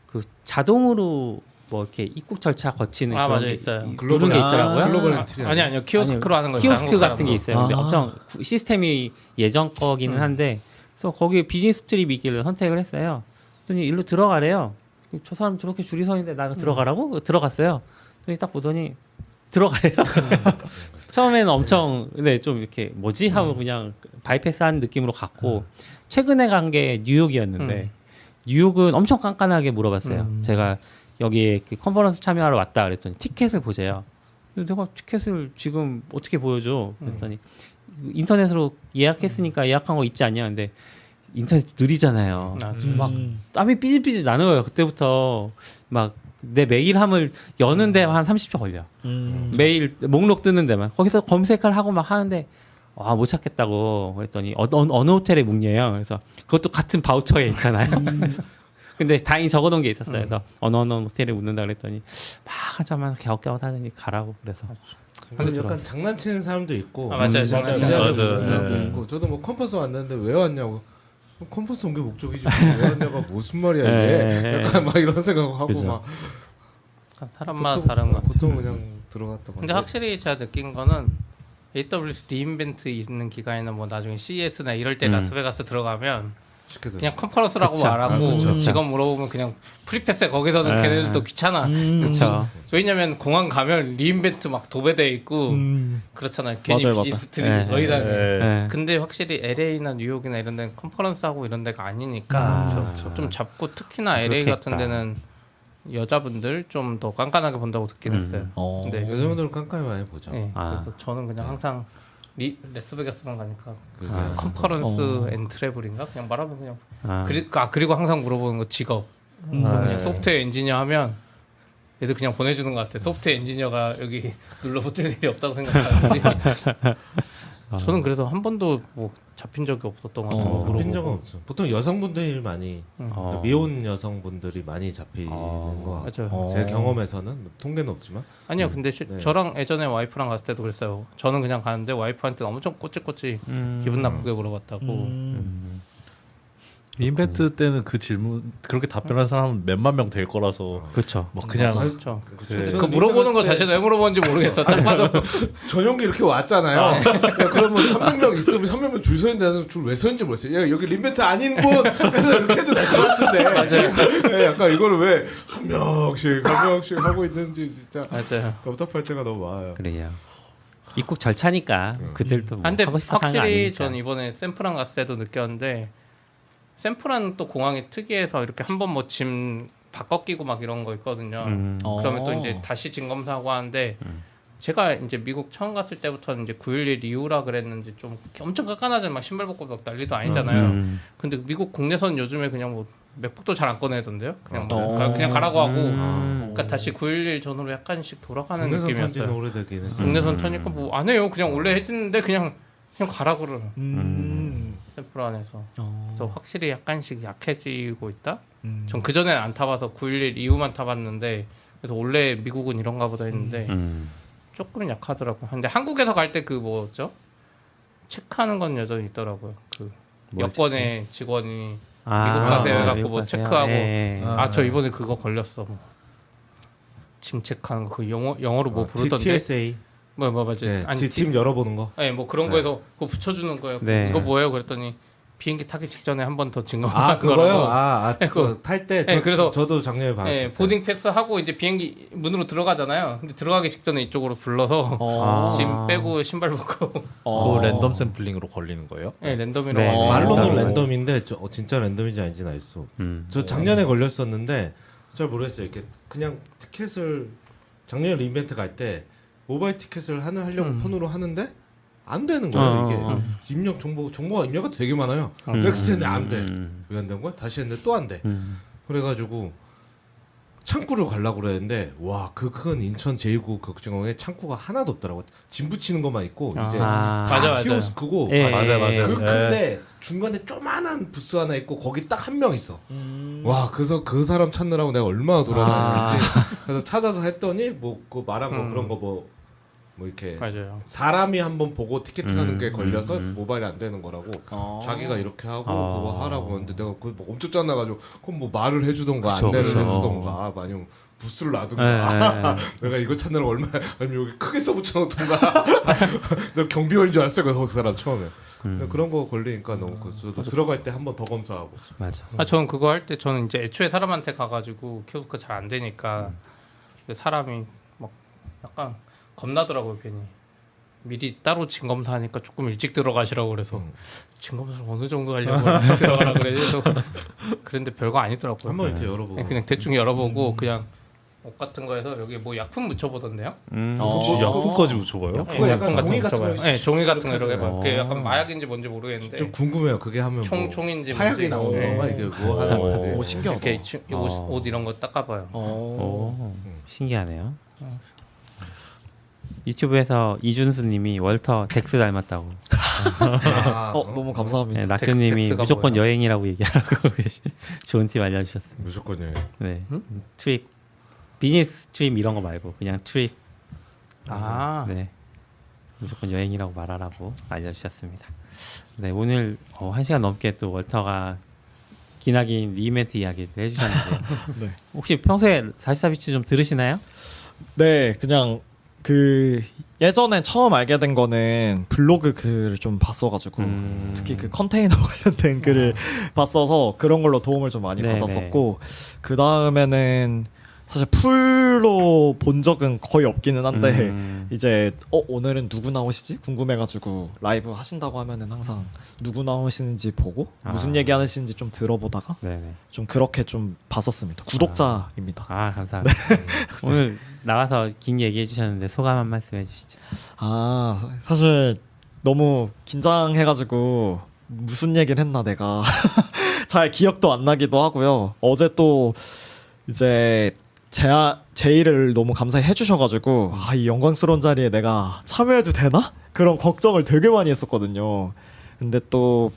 B: 그 자동으로 뭐 이렇게 입국 절차 거치는 그런
E: 맞아
B: 게
E: 있어요.
B: 누른 게 있더라고요.
C: 글로벌 엔트리.
E: 아니요 키오스크로 하는 거
B: 키오스크 같은 게 있어요. 근데
D: 아.
B: 엄청 시스템이 예전 거기는 한데 그래서 거기에 비즈니스 트립이 있길래 선택을 했어요. 그랬더니 일로 들어가래요. 저 사람 저렇게 줄이 서 있는데 나 들어가라고? 들어갔어요. 그랬더니 딱 보더니 들어가래요. 처음에는 엄청 좀 이렇게 뭐지 하고 그냥 바이패스한 느낌으로 갔고 최근에 간 게 뉴욕이었는데 뉴욕은 엄청 깐깐하게 물어봤어요. 제가 여기에 그 컨퍼런스 참여하러 왔다 그랬더니 티켓을 보세요. 내가 티켓을 지금 어떻게 보여줘? 그랬더니 인터넷으로 예약했으니까 예약한 거 있지 않냐? 근데 인터넷 느리잖아요. 막 땀이 삐질삐질 나는 거예요. 그때부터 막 내 메일함을 여는 데만 한 30초 걸려. 메일 목록 뜨는 데만. 거기서 검색을 하고 막 하는데 못 찾겠다고 그랬더니 어느 호텔에 묵냐요. 그래서 그것도 같은 바우처에 있잖아요. 그래서 근데 다행히 적어놓은 게 있었어요. 그래서 어느 호텔에 묵는다 그랬더니 막 한참만 갸웃갸웃 하더니 가라고 그래서.
C: 근데 약간 장난치는 사람도 있고,
E: 맞아요.
C: 진지하게
F: 맞아요.
C: 보는 사람도 있고. 저도 뭐 컴퍼스 왔는데 왜 왔냐고. 컴퍼스 온 게 목적이지 왜 왔냐가 무슨 말이야 이게. 약간 막 이런 생각하고
B: 그죠.
C: 막.
E: 사람마다 다른 거.
C: 보통 그냥 들어갔던
E: 근데 확실히 제가 느낀 거는 AWS 리인벤트 있는 기간에는 뭐 나중에 CES나 이럴 때 라스베가스 들어가면
C: 쉽게들.
E: 그냥 컨퍼런스라고
B: 그쵸.
E: 말하고
C: 그쵸.
E: 직업 물어보면 그냥 프리패스 거기서는 걔네들도 귀찮아.
B: 그렇죠.
E: 왜냐면 공항 가면 리인벤트 막 도배돼 있고 그렇잖아요. 괜히
D: 맞아요,
E: 비즈니스 트립
B: 네.
E: 저희 다음에.
B: 네.
E: 근데 확실히 LA나 뉴욕이나 이런 데는 컨퍼런스 하고 이런 데가 아니니까 좀 잡고 특히나 LA 같은
B: 그렇겠다.
E: 데는 여자분들 좀 더 깐깐하게 본다고 듣긴 했어요. 근데
C: 여자분들은 깐깐히 많이 보죠.
E: 네, 그래서 저는 그냥 항상 레스베가스만 가니까
C: 그게
E: 컨퍼런스 앤 트래블인가 그냥 말하면 그냥 그리고 항상 물어보는 거 직업 그냥 소프트웨어 엔지니어 하면 얘들 그냥 보내주는 것 같아. 소프트웨어 엔지니어가 여기 눌러붙을 일이 없다고 생각하는지. 저는 그래서 한 번도 뭐 잡힌 적이 없었던 것 같아요.
C: 잡힌 적은 없어. 보통 여성분들이 많이 미혼 여성분들이 많이 잡히는 거 같아요.
E: 맞아요.
C: 제 경험에서는 통계는 없지만
E: 아니요, 근데 저랑 예전에 와이프랑 갔을 때도 그랬어요. 저는 그냥 가는데 와이프한테 엄청 꼬치꼬치 기분 나쁘게 물어봤다고.
F: 인벤트 때는 그 질문 그렇게 답변한 사람은 몇만 명 될 거라서
B: 그렇죠.
F: 뭐 그냥
E: 그렇죠.
C: 저는
E: 그 물어보는 거
C: 때
E: 자체도 왜 물어보는지 모르겠어. 딱 봐도
C: 전용기 이렇게 왔잖아요. 야, 그러면 300명 있으면 300명 줄 서 있는데 줄 왜 서는지 모르겠어요. 야, 여기 림벤트 아닌 분 그래서 이렇게 해도 될 것 같은데 약간 이거를 왜 한 명씩 하고 있는지 진짜
E: 맞아요.
C: 답답할 때가 너무 많아요.
B: 그래요. 입국 절차니까 그들도 뭐
E: 근데
B: 하고 싶어서 하는 거
E: 확실히
B: 아니니까.
E: 전 이번에 샌프란 갔을 때도 느꼈는데 샌프란 또 공항이 특이해서 이렇게 한번 뭐 짐 바꿔 끼고 막 이런 거 있거든요. 그러면 또 이제 다시 짐 검사하고 하는데 제가 이제 미국 처음 갔을 때부터는 이제 9.11 이후라 그랬는지 좀 엄청 깐깐하잖아요. 막 신발 벗고 막 난리도 아니잖아요. 근데 미국 국내선 요즘에 그냥 뭐 맥북도 잘 안 꺼내던데요. 그냥 그냥 가라고 하고. 그러니까 다시 9.11 전으로 약간씩 돌아가는
C: 국내선 탄지는
E: 느낌이었어요.
C: 오래되긴 했어요.
E: 국내선 타니까 뭐 안 해요. 그냥 원래 해주는데 그냥 가라고 그래요. 샌프란에서. 그래서 확실히 약간씩 약해지고 있다. 전 그 전에는 안 타봐서 9.11 이후만 타봤는데 그래서 원래 미국은 이런가 보다 했는데 조금 약하더라고. 근데 한국에서 갈 때 그 뭐죠? 체크하는 건 여전히 있더라고요. 그 여권에 직원이 미국 가세요 해갖고
B: 미국
E: 뭐
B: 가세요.
E: 체크하고
B: 예.
E: 아 저 이번에 그거 걸렸어 뭐 짐체크하는 거 그 영어로 뭐 부르던데
C: TSA.
E: 뭐 맞지
C: 네,
E: 아니
C: 짐 열어보는 거.
E: 네, 뭐 그런 거에서 그거 붙여주는 거예요.
B: 네.
E: 이거 뭐예요? 그랬더니 비행기 타기 직전에 한 번 더
C: 아
E: 증거하는
C: 그거요?
E: 거라고.
C: 그거 탈 때
E: 네, 그래서
C: 저도 작년에 봤었어요.
E: 네, 보딩 패스 하고 이제 비행기 문으로 들어가잖아요. 근데 들어가기 직전에 이쪽으로 불러서 짐 빼고 신발 벗고
F: 그거 랜덤 샘플링으로 걸리는 거예요?
E: 네, 랜덤이라고
B: 네,
E: 하고.
C: 말로는
B: 랜덤.
C: 랜덤인데 진짜 랜덤인지 아닌지는 알 수. 저 작년에 걸렸었는데 잘 모르겠어요. 이렇게 그냥 티켓을 작년에 리이벤트 갈 때 모바일 티켓을 하려고 폰으로 하는데 안 되는 거예요. 이게 입력 정보가 입력이 되게 많아요. 넥스트 했는데 안 돼. 왜 안 된 거야? 다시 했는데 또 안 돼. 그래가지고 창구를 가려고 그랬는데 와 그 큰 인천 제2구 극장에 창구가 하나도 없더라고. 짐 붙이는 것만 있고 이제
B: 아.
E: 맞아,
C: 다
E: 맞아.
C: 키오스크고
B: 예,
F: 맞아요, 맞아요.
C: 그 큰데 중간에 조만한 부스 하나 있고 거기 딱 한 명 있어. 와 그래서 그 사람 찾느라고 내가 얼마나 돌아다녔는지 그래서 찾아서 했더니 뭐 그 말한 거 그런 거 뭐 이렇게
E: 맞아요.
C: 사람이 한번 보고 티켓팅하는 게 걸려서 모바일이 안 되는 거라고
D: 아.
C: 자기가 이렇게 하고 그거 하라고 하는데 내가 그거 뭐 엄청 짠나가지고 그럼 뭐 말을 해주던가
B: 그쵸,
C: 안내를
B: 그쵸.
C: 해주던가 아니면 부스를 놔둔가 내가 이거 찾느라 얼마 아니면 여기 크게 써붙여놓던가 내가 경비원인 줄 알았어요 그 사람 처음에 근데 그런 거 걸리니까 너무 저도 들어갈 때 한 번 더 검사하고
B: 맞아.
E: 아 저는 그거 할 때 저는 이제 애초에 사람한테 가가지고 키오스크 잘 안 되니까 근데 사람이 막 약간 겁나더라고요 괜히 미리 따로 짐 검사하니까 조금 일찍 들어가시라고 그래서 짐 검사를 어느 정도 하려고 일찍 들어가라 그래서 그랬는데 별거 아니더라고요.
C: 한 번 이렇게 열어보고
E: 그냥 대충 열어보고 그냥 옷 같은 거에서 여기 뭐 약품 묻혀보던데요?
F: 약품까지 묻혀봐요?
C: 그거 약간 종이 같은 거
E: 네, 종이 같은 거 이렇게 해봐요. 그게
B: 어.
E: 약간 마약인지 뭔지 모르겠는데
C: 좀 궁금해요 그게 하면 뭐
E: 총인지
C: 화약이
E: 뭔지.
C: 나오는
E: 네.
C: 건가 이게 뭐 하는 건지
D: 오, 신기하다.
E: 이렇게 옷 이런 거 닦아봐요.
B: 오, 신기하네요. 유튜브에서 이준수님이 월터 덱스 닮았다고.
D: 너무 감사합니다.
B: 네, 낙교님이
E: 덱스가
B: 무조건
E: 뭐야?
B: 여행이라고 얘기하라고 좋은 팁 알려주셨습니다.
C: 무조건이에요
B: 네, 트립, 비즈니스 트립 이런 거 말고 그냥 트립.
E: 아,
B: 네, 무조건 여행이라고 말하라고 알려주셨습니다. 네, 오늘 1시간 넘게 또 월터가 기나긴 리멘트 이야기를 해주셨는데요.
D: 네.
B: 혹시 평소에 44비치 좀 들으시나요?
D: 네, 그냥 그 예전에 처음 알게 된 거는 블로그 글을 좀 봤어가지고 특히 그 컨테이너 관련된 글을 봤어서 그런 걸로 도움을 좀 많이
B: 네네.
D: 받았었고 그 다음에는 사실 풀로 본 적은 거의 없기는 한데 이제 오늘은 누구 나오시지 궁금해가지고 라이브 하신다고 하면은 항상 누구 나오시는지 보고 무슨 얘기 하시는지 좀 들어보다가
B: 네네.
D: 좀 그렇게 좀 봤었습니다. 구독자입니다.
B: 아 감사합니다. 오늘 나와서 긴 얘기해 주셨는데 소감 한 말씀 해주시죠.
D: 아 사실 너무 긴장해가지고 무슨 얘기를 했나 내가 잘 기억도 안 나기도 하고요. 어제 또 이제 제의를 너무 감사히 해주셔가지고 이 영광스러운 자리에 내가 참여해도 되나? 그런 걱정을 되게 많이 했었거든요. 근데 또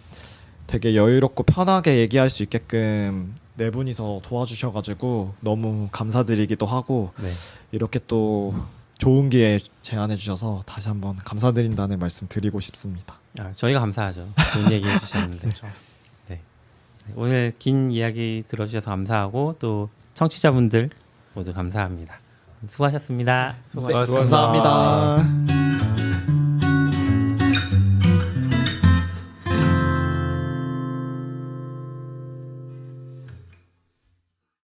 D: 되게 여유롭고 편하게 얘기할 수 있게끔 네 분이서 도와주셔가지고 너무 감사드리기도 하고
B: 네.
D: 이렇게 또 좋은 기회 제안해 주셔서 다시 한번 감사드린다는 말씀 드리고 싶습니다.
B: 저희가 감사하죠. 좋은 얘기 해주셨는데. 네. 오늘 긴 이야기 들어주셔서 감사하고 또 청취자분들 모두 감사합니다. 수고하셨습니다.
D: 감사합니다.